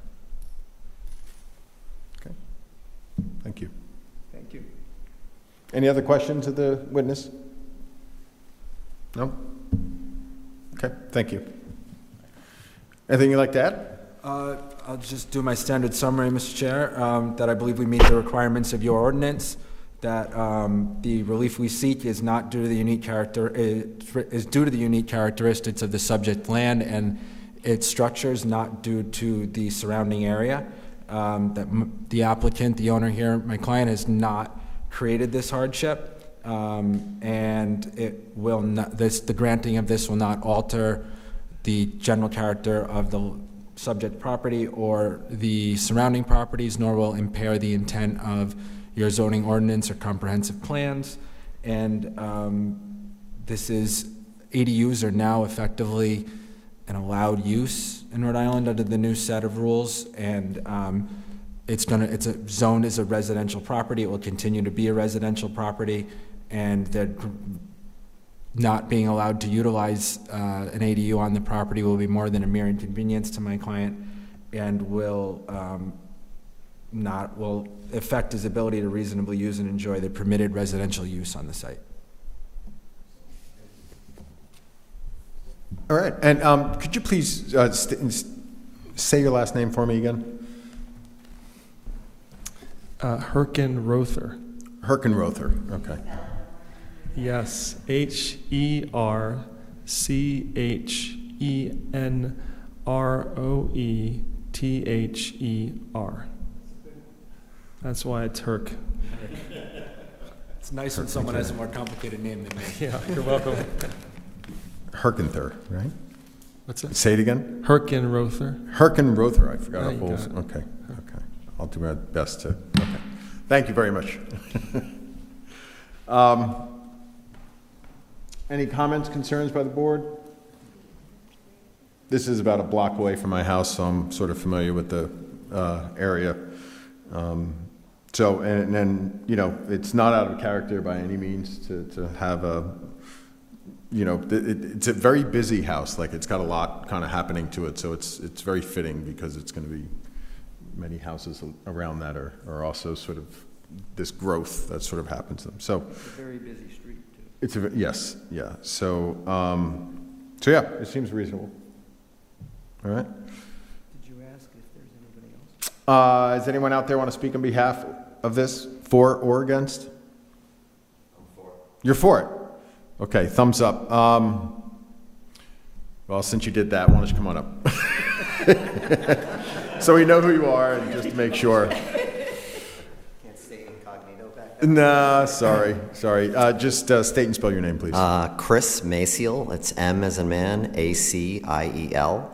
Okay. Thank you. Thank you. Any other questions of the witness? No? Okay, thank you. Anything you'd like to add? I'll just do my standard summary, Mr. Chair, that I believe we meet the requirements of your ordinance, that the relief we seek is not due to the unique is due to the unique characteristics of the subject land and its structures, not due to the surrounding area. That the applicant, the owner here, my client, has not created this hardship, and it will not. The granting of this will not alter the general character of the subject property or the surrounding properties, nor will impair the intent of your zoning ordinance or comprehensive plans. And ADUs are now effectively an allowed use in Rhode Island under the new set of rules, and it's zoned as a residential property. It will continue to be a residential property, and that not being allowed to utilize an ADU on the property will be more than a mere inconvenience to my client, and will affect his ability to reasonably use and enjoy the permitted residential use on the site. All right, and could you please say your last name for me again? Herkenrother. Herkenrother, okay. Yes, Herchenroether. That's why it's Herc. It's nice when someone has a more complicated name than me. Yeah, you're welcome. Herkenther, right? What's that? Say it again. Herkenrother. Herkenrother, I forgot. Yeah, you got it. Okay. I'll do my best to, okay. Thank you very much. Any comments, concerns by the board? This is about a block away from my house, so I'm sort of familiar with the area. So, and then, you know, it's not out of character by any means to have a, you know, it's a very busy house, like it's got a lot kind of happening to it, so it's very fitting because it's going to be, many houses around that are also sort of this growth that sort of happens to them. So It's a very busy street, too. it's a, yes, yeah. So, so yeah, it seems reasonable. All right. Did you ask if there's anybody else? Does anyone out there want to speak on behalf of this, for or against? I'm for it. You're for it? Okay, thumbs up. Well, since you did that, why don't you come on up? So we know who you are, and just to make sure. Can't stay incognito back there. No, sorry. Just state and spell your name, please. Chris Maciel, it's M as in man, A-C-I-E-L,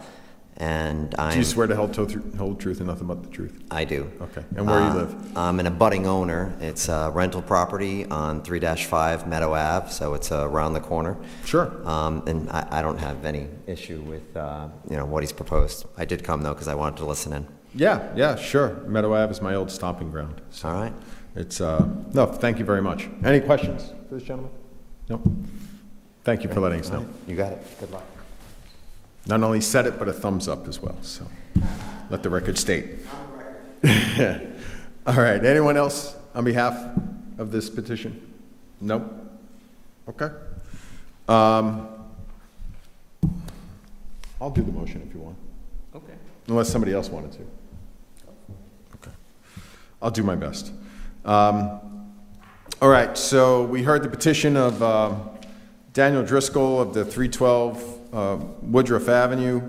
and Do you swear to whole truth and nothing but the truth? I do. Okay, and where you live? I'm an abutting owner. It's a rental property on 3-5 Meadow Ave, so it's around the corner. Sure. And I don't have any issue with, what he's proposed. I did come, though, because I wanted to listen in. Yeah, sure. Meadow Ave is my old stomping ground. So All right. it's, no, thank you very much. Any questions for this gentleman? No? Thank you for letting us know. You got it. Good luck. Not only said it, but a thumbs up as well, so let the record state. All right, anyone else on behalf of this petition? No? Okay. I'll do the motion if you want, Okay. unless somebody else wanted to. Okay. I'll do my best. All right, so we heard the petition of Daniel Driscoll of the 312 Woodruff Avenue.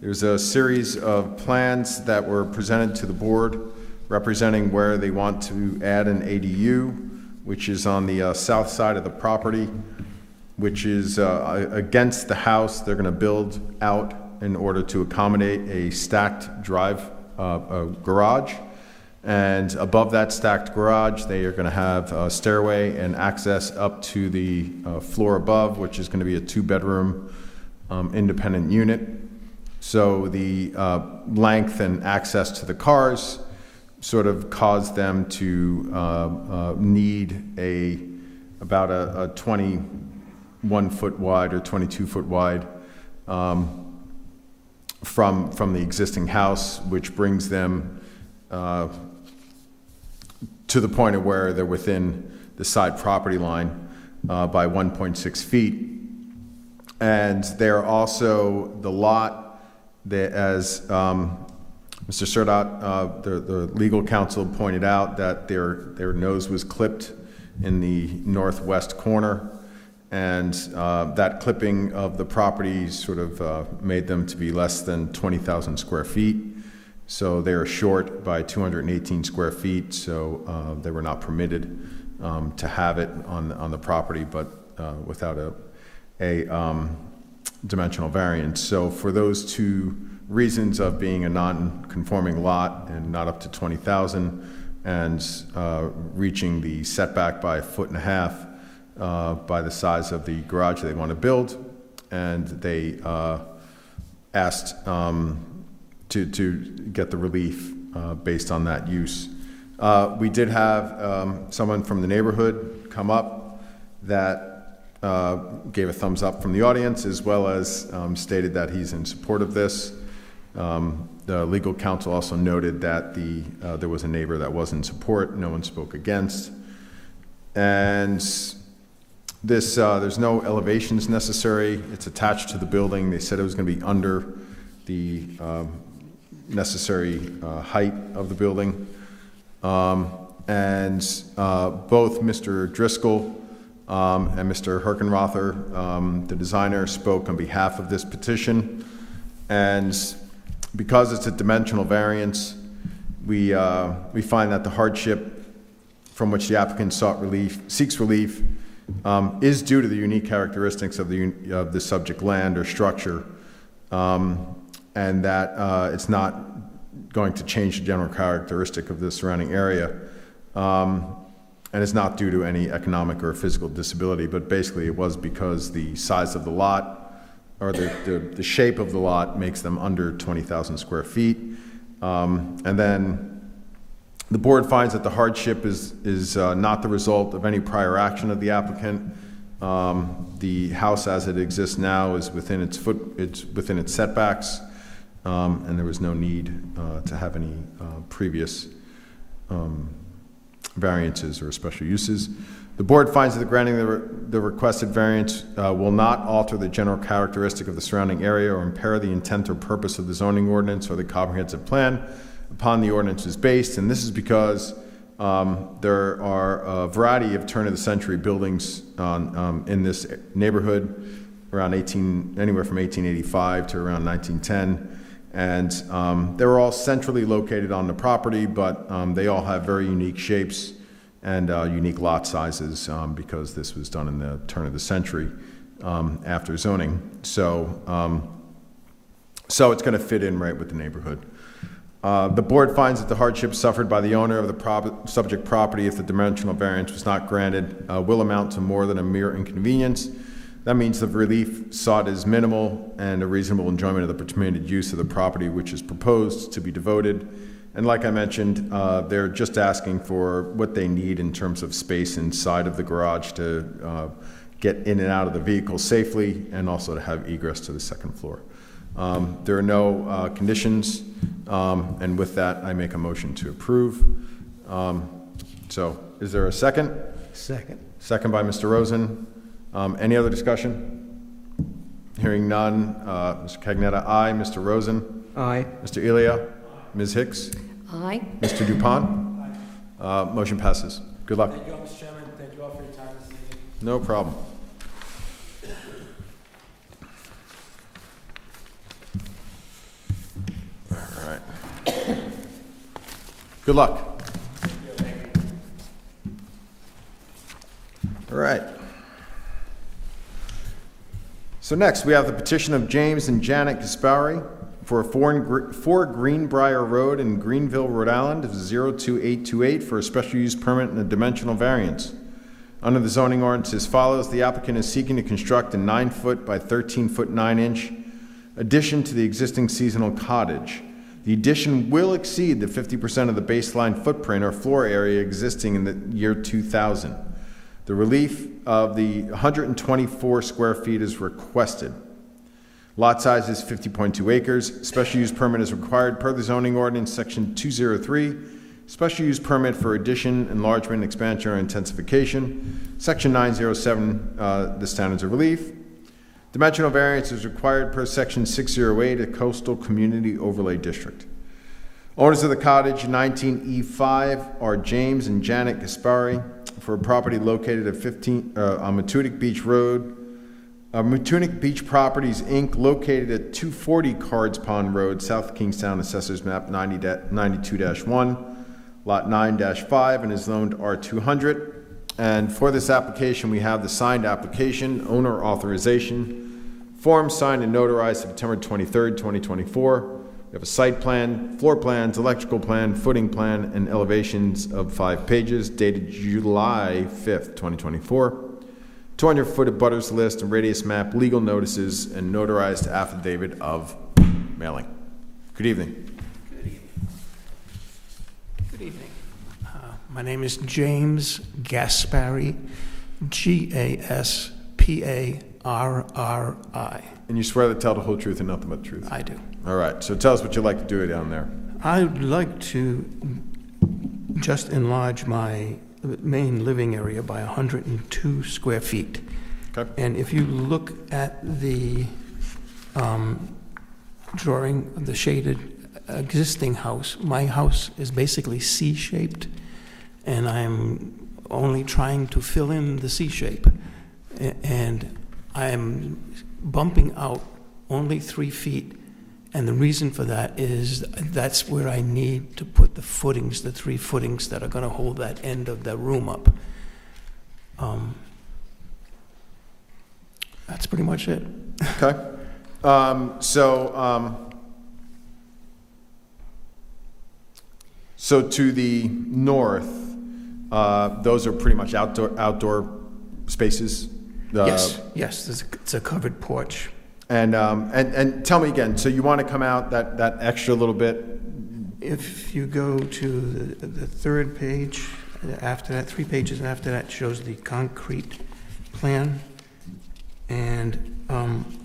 There's a series of plans that were presented to the board representing where they want to add an ADU, which is on the south side of the property, which is against the house. They're going to build out in order to accommodate a stacked garage. And above that stacked garage, they are going to have a stairway and access up to the floor above, which is going to be a 2-bedroom independent unit. So the length and access to the cars sort of caused them to need about a 21-foot wide or 22-foot wide from the existing house, which brings them to the point of where they're within the side property line by 1.6 feet. And they're also the lot that, as Mr. Surdot, the legal counsel pointed out, that their nose was clipped in the northwest corner, and that clipping of the property sort of made them to be less than 20,000 square feet. So they are short by 218 square feet, so they were not permitted to have it on the property, but without a dimensional variance. So for those two reasons of being a non-conforming lot and not up to 20,000 and reaching the setback by 1.5 feet by the size of the garage they want to build, and they asked to get the relief based on that use. We did have someone from the neighborhood come up that gave a thumbs up from the audience, as well as stated that he's in support of this. The legal counsel also noted that there was a neighbor that was in support. No one spoke against. And this, there's no elevations necessary. It's attached to the building. They said it was going to be under the necessary height of the building. And both Mr. Driscoll and Mr. Herkenrother, the designer, spoke on behalf of this petition. And because it's a dimensional variance, we find that the hardship from which the applicant seeks relief is due to the unique characteristics of the subject land or structure, and that it's not going to change the general characteristic of the surrounding area. And it's not due to any economic or physical disability, but basically it was because the size of the lot, or the shape of the lot, makes them under 20,000 square feet. And then the board finds that the hardship is not the result of any prior action of the applicant. The house as it exists now is within its setbacks, and there was no need to have any previous variances or special uses. The board finds that the granting the requested variance will not alter the general characteristic of the surrounding area or impair the intent or purpose of the zoning ordinance or the comprehensive plan upon the ordinance is based, and this is because there are a variety of turn-of-the-century buildings in this neighborhood around anywhere from 1885 to around 1910. And they were all centrally located on the property, but they all have very unique shapes and unique lot sizes because this was done in the turn of the century after zoning. So it's going to fit in right with the neighborhood. The board finds that the hardship suffered by the owner of the subject property, if the dimensional variance was not granted, will amount to more than a mere inconvenience. That means the relief sought is minimal and a reasonable enjoyment of the permitted use of the property which is proposed to be devoted. And like I mentioned, they're just asking for what they need in terms of space inside of the garage to get in and out of the vehicle safely and also to have egress to the second floor. There are no conditions, and with that, I make a motion to approve. So is there a second? Second. Second by Mr. Rosen. Any other discussion? Hearing none. Mr. Cagnetta, aye. Mr. Rosen? Aye. Mr. Elia? Ms. Hicks? Aye. Mr. Dupont? Motion passes. Good luck. Thank you, Mr. Chairman. Thank you all for your time this evening. No problem. All right. Good luck. All right. So next, we have the petition of James and Janet Gaspari for 4 Greenbrier Road in Greenville, Rhode Island, 02828, for a special use permit and a dimensional variance. Under the zoning ordinance as follows, the applicant is seeking to construct a 9-foot by 13-foot 9-inch addition to the existing seasonal cottage. The addition will exceed the 50% of the baseline footprint or floor area existing in the year 2000. The relief of the 124 square feet is requested. Lot size is 50.2 acres. Special use permit is required per the zoning ordinance, section 203. Special use permit for addition, enlargement, expansion, or intensification. Section 907, the standards of relief. Dimensional variance is required per section 608, a coastal community overlay district. Owners of the cottage 19E5 are James and Janet Gaspari for a property located at 15 on Matunic Beach Road. Matunic Beach Properties, Inc., located at 240 Cards Pond Road, South Kingstown, Assessors Map 92-1, Lot 9-5, and is zoned R200. And for this application, we have the signed application, owner authorization, form signed and notarized September 23rd, 2024. We have a site plan, floor plans, electrical plan, footing plan, and elevations of 5 pages dated July 5th, 2024. 200-foot abutters list and radius map, legal notices, and notarized affidavit of mailing. Good evening. Good evening. My name is James Gaspari, Gaspari. And you swear to tell the whole truth and nothing but the truth? I do. All right, so tell us what you'd like to do down there. I'd like to just enlarge my main living area by 102 square feet. Okay. And if you look at the drawing of the shaded existing house, my house is basically C-shaped, and I'm only trying to fill in the C shape. And I'm bumping out only 3 feet. And the reason for that is that's where I need to put the footings, the 3 footings that are going to hold that end of the room up. That's pretty much it. Okay. So to the north, those are pretty much outdoor spaces? Yes, it's a covered porch. And tell me again, so you want to come out that extra little bit? If you go to the third page, after that, 3 pages after that shows the concrete plan. And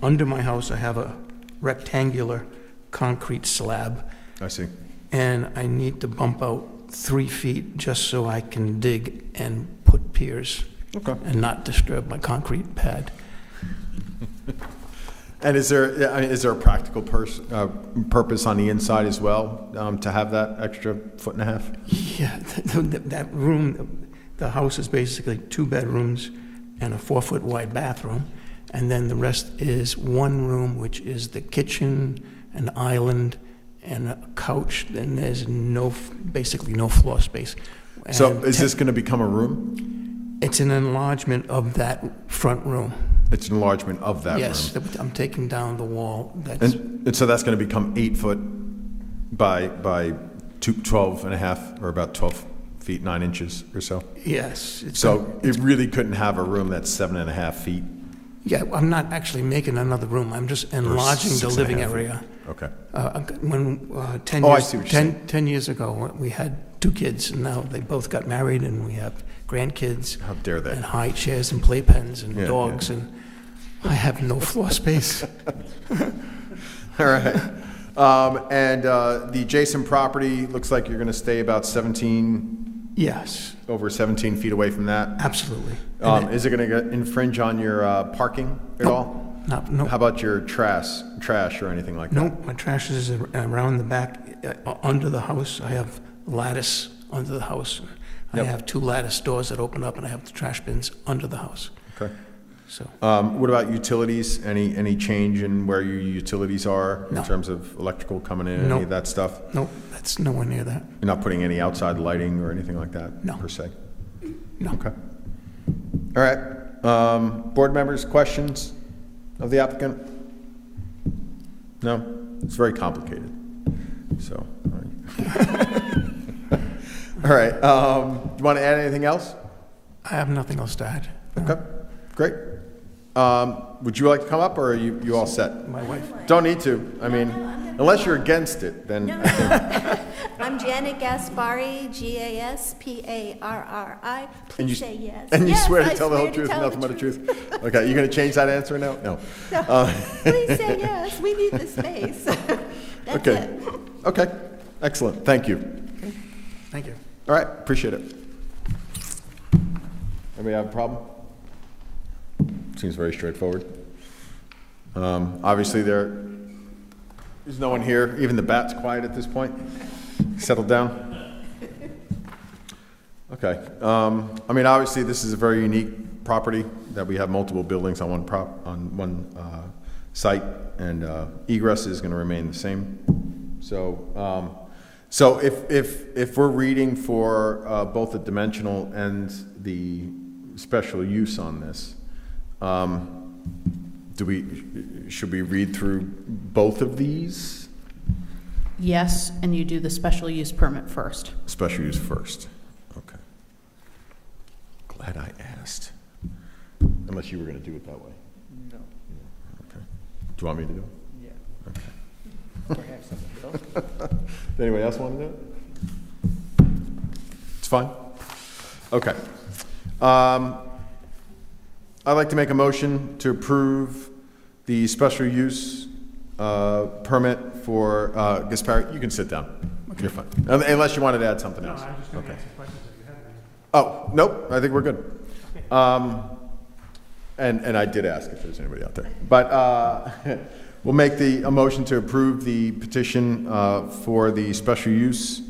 under my house, I have a rectangular concrete slab. I see. And I need to bump out 3 feet just so I can dig and put piers. Okay. And not disturb my concrete pad. And is there a practical purpose on the inside as well, to have that extra 1.5 feet? Yeah, that room, the house is basically 2 bedrooms and a 4-foot wide bathroom. And then the rest is 1 room, which is the kitchen, an island, and a couch. And there's basically no floor space. So And is this going to become a room? It's an enlargement of that front room. It's an enlargement of that room? Yes, I'm taking down the wall. That's, And so that's going to become 8 foot by 12.5, or about 12 feet 9 inches or so? yes. So it really couldn't have a room that's 7.5 feet? Yeah, I'm not actually making another room. I'm just enlarging the 6.5 living feet. area. Okay. When 10 Oh, I years, see what you're 10 years ago, we had 2 kids, and now they both got married, and we have grandkids. How dare they? And high chairs and playpens and Yeah, dogs, and I have no floor space. All right. And the adjacent property, looks like you're going to stay about 17, Yes, over 17 feet away from that? absolutely. Is it going to infringe on your parking at all? No, How about your trash or anything like that? no, my trash is around the back, under the house. I have lattice under the house. I Yep. have 2 lattice doors that open up, and I have the trash bins under the house. Okay. So, What about utilities? Any change in where your utilities are No. in terms of electrical coming in, No. any of that stuff? no, that's nowhere near that. You're not putting any outside lighting or anything like that? No. Per se? No. Okay. All right. Board members, questions of the applicant? No? It's very complicated. So, all right. All right. You want to add anything else? I have nothing else to add. Okay, great. Would you like to come up, or are you all set? My wife. Don't need to. I mean, unless you're against it, then I think. I'm Janet Gaspari, Gasparri. And you- Please say yes. And you Yes, swear to I tell the whole swear to truth, tell nothing the but the truth? Okay, you're going to change that answer now? No. Please say yes, we need the space. That's Okay. it. Okay, excellent. Thank you. Thank you. All right, appreciate it. Anybody have a problem? Seems very straightforward. Obviously, there's no one here. Even the bat's quiet at this point. Settled down. Okay. I mean, obviously, this is a very unique property that we have multiple buildings on one site, and egress is going to remain the same. So if we're reading for both the dimensional and the special use on this, should we read through both of these? Yes, and you do the special use permit first. Special use first. Okay. Glad I asked. Unless you were going to do it that way. No. Okay. Do you want me to do it? Yeah. Okay. Perhaps something else. Does anybody else want to do it? It's fine. Okay. I'd like to make a motion to approve the special use permit for Gaspari. You can sit down. You're fine. Unless you wanted to add something else. Okay. Oh, nope, I think we're good. And I did ask if there's anybody out there. But we'll make a motion to approve the petition for the special use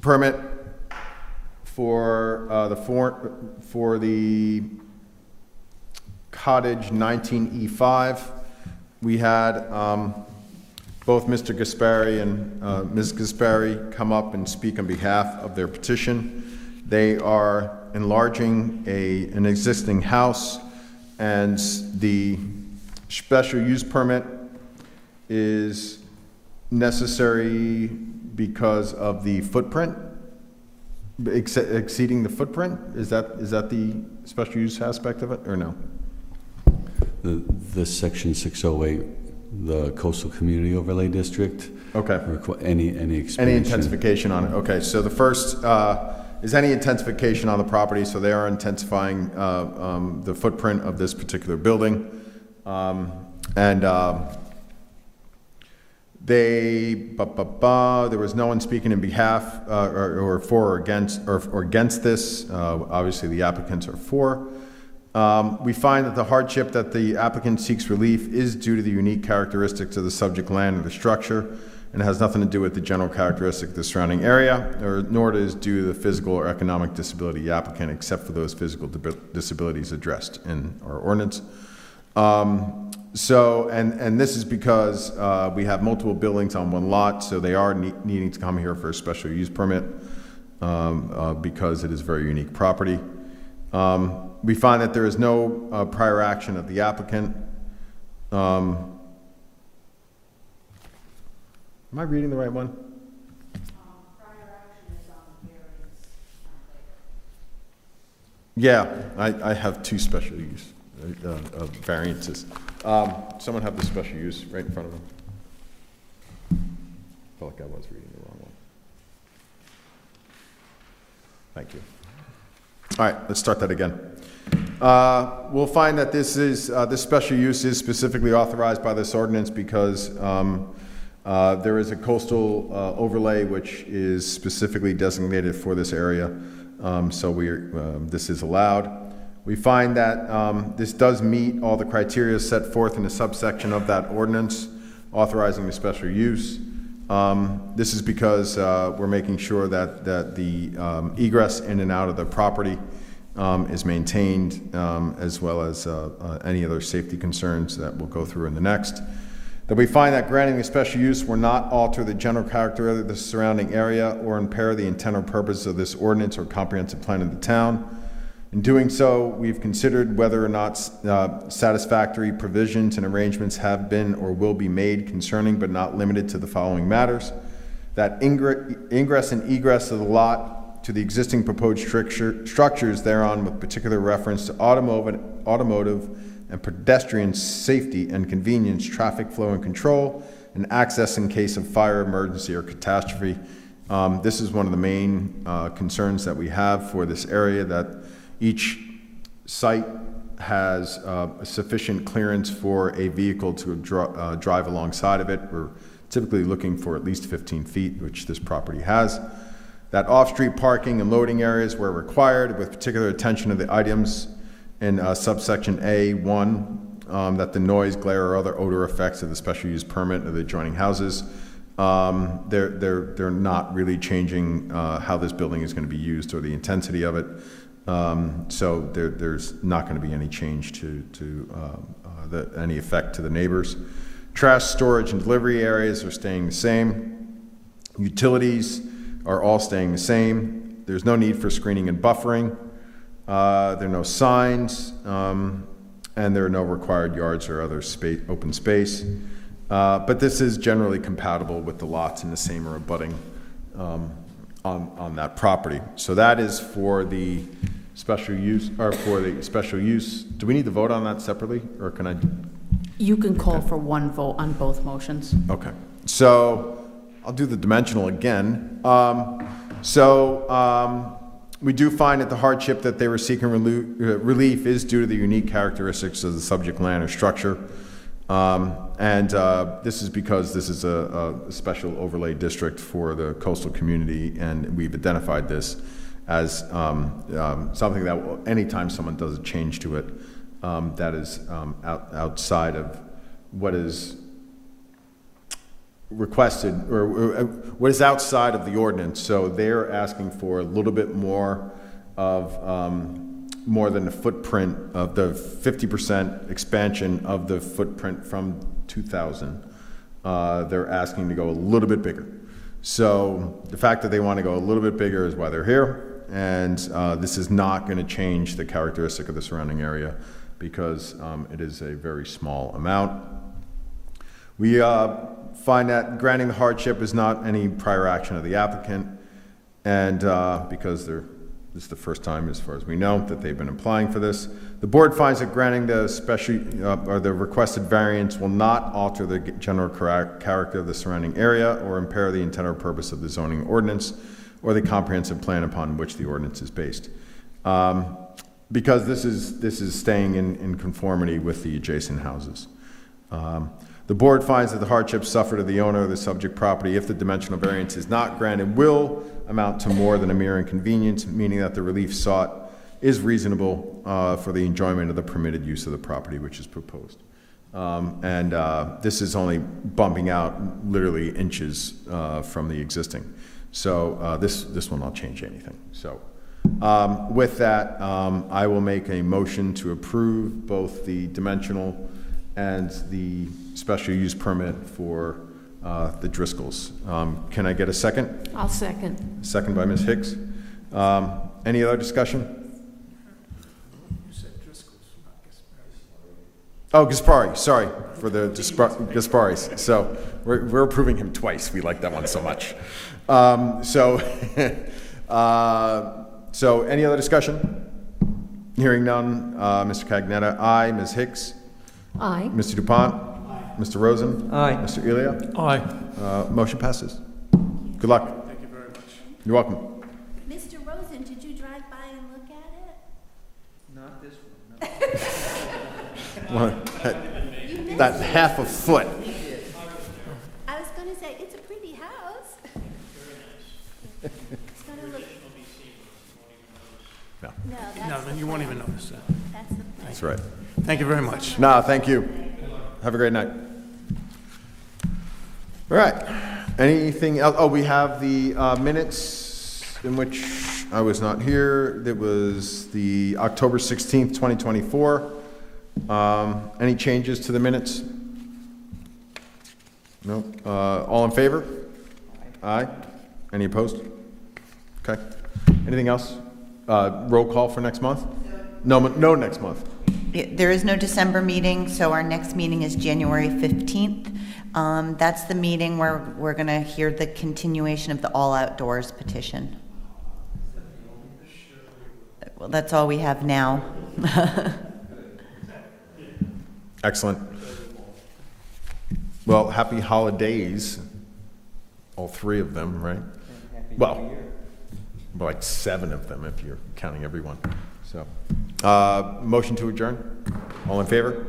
permit for the cottage 19E5. We had both Mr. Gaspari and Ms. Gaspari come up and speak on behalf of their petition. They are enlarging an existing house, and the special use permit is necessary because of the footprint, exceeding the footprint? Is that the special use aspect of it, or no? The section 608, the coastal community overlay district. Okay. Any expansion. Any intensification on it? Okay, so the first is any intensification on the property, so they are intensifying the footprint of this particular building. There was no one speaking in behalf or for or against this. Obviously, the applicants are for. We find that the hardship that the applicant seeks relief is due to the unique characteristics of the subject land or the structure, and has nothing to do with the general characteristic of the surrounding area, nor is due to the physical or economic disability of the applicant, except for those physical disabilities addressed in our ordinance. And this is because we have multiple buildings on one lot, so they are needing to come here for a special use permit because it is very unique property. We find that there is no prior action of the applicant. Am I reading the right one? Prior action is on variance. Yeah, I have two special use variances. Someone have the special use right in front of them. I felt like I was reading the wrong one. Thank you. All right, let's start that again. We'll find that this special use is specifically authorized by this ordinance because there is a coastal overlay which is specifically designated for this area, so this is allowed. We find that this does meet all the criteria set forth in the subsection of that ordinance authorizing the special use. This is because we're making sure that the egress in and out of the property is maintained, as well as any other safety concerns that we'll go through in the next. That we find that granting the special use will not alter the general character of the surrounding area or impair the intent or purpose of this ordinance or comprehensive plan of the town. In doing so, we've considered whether or not satisfactory provisions and arrangements have been or will be made concerning but not limited to the following matters. That ingress and egress of the lot to the existing proposed structures thereon with particular reference to automotive and pedestrian safety and convenience, traffic flow and control, and access in case of fire, emergency, or catastrophe. This is one of the main concerns that we have for this area, that each site has sufficient clearance for a vehicle to drive alongside of it. We're typically looking for at least 15 feet, which this property has. That off-street parking and loading areas where required, with particular attention to the items in subsection A1, that the noise, glare, or other odor effects of the special use permit of the adjoining houses, they're not really changing how this building is going to be used or the intensity of it. So there's not going to be any change to any effect to the neighbors. Trash storage and delivery areas are staying the same. Utilities are all staying the same. There's no need for screening and buffering. There are no signs, and there are no required yards or other open space. But this is generally compatible with the lots in the same or abutting on that property. So that is for the special use, or for the special use. Do we need to vote on that separately, or can I? You can call for one vote on both motions. Okay. So I'll do the dimensional again. We do find that the hardship that they were seeking relief is due to the unique characteristics of the subject land or structure. This is because this is a special overlay district for the coastal community, and we've identified this as something that will, anytime someone does a change to it, that is outside of what is requested, or what is outside of the ordinance. So they're asking for a little bit more of more than the footprint of the 50% expansion of the footprint from 2000. They're asking to go a little bit bigger. So the fact that they want to go a little bit bigger is why they're here, and this is not going to change the characteristic of the surrounding area because it is a very small amount. We find that granting the hardship is not any prior action of the applicant, and because this is the first time, as far as we know, that they've been applying for this. The board finds that granting the special or the requested variance will not alter the general character of the surrounding area or impair the intent or purpose of the zoning ordinance or the comprehensive plan upon which the ordinance is based. Because this is staying in conformity with the adjacent houses. The board finds that the hardship suffered to the owner of the subject property, if the dimensional variance is not granted, will amount to more than a mere inconvenience, meaning that the relief sought is reasonable for the enjoyment of the permitted use of the property which is proposed. This is only bumping out literally inches from the existing. So this will not change anything. So with that, I will make a motion to approve both the dimensional and the special use permit for the Driscolls. Can I get a second? I'll second. Second by Ms. Hicks. Any other discussion? Oh, Gasparri, sorry for the Gasparris. So we're approving him twice. We like that one so much. So any other discussion? Hearing none. Mr. Cagnetta, aye. Ms. Hicks? Aye. Mr. DuPont? Mr. Rosen? Aye. Mr. Elia? Aye. Motion passes. Good luck. Thank you very much. You're welcome. Mr. Rosen, did you drive by and look at it? Not this You missed That it. half a foot. I was gonna say, it's a pretty house. It's gonna look. No. No, that's No, the then you won't plan. even notice that. That's the plan. That's right. Thank you very much. No, thank you. Have a great night. All right. Anything else? Oh, we have the minutes in which I was not here. It was the October 16th, 2024. Any changes to the minutes? No. All in favor? Aye. Any opposed? Okay. Anything else? Roll call for next month? No, next month. There is no December meeting, so our next meeting is January 15th. That's the meeting where we're going to hear the continuation of the all outdoors petition. Well, that's all we have now. Excellent. Well, happy holidays, all three of them, right? Well, like 7 of them if you're counting everyone. So, motion to adjourn? All in favor?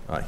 Aye.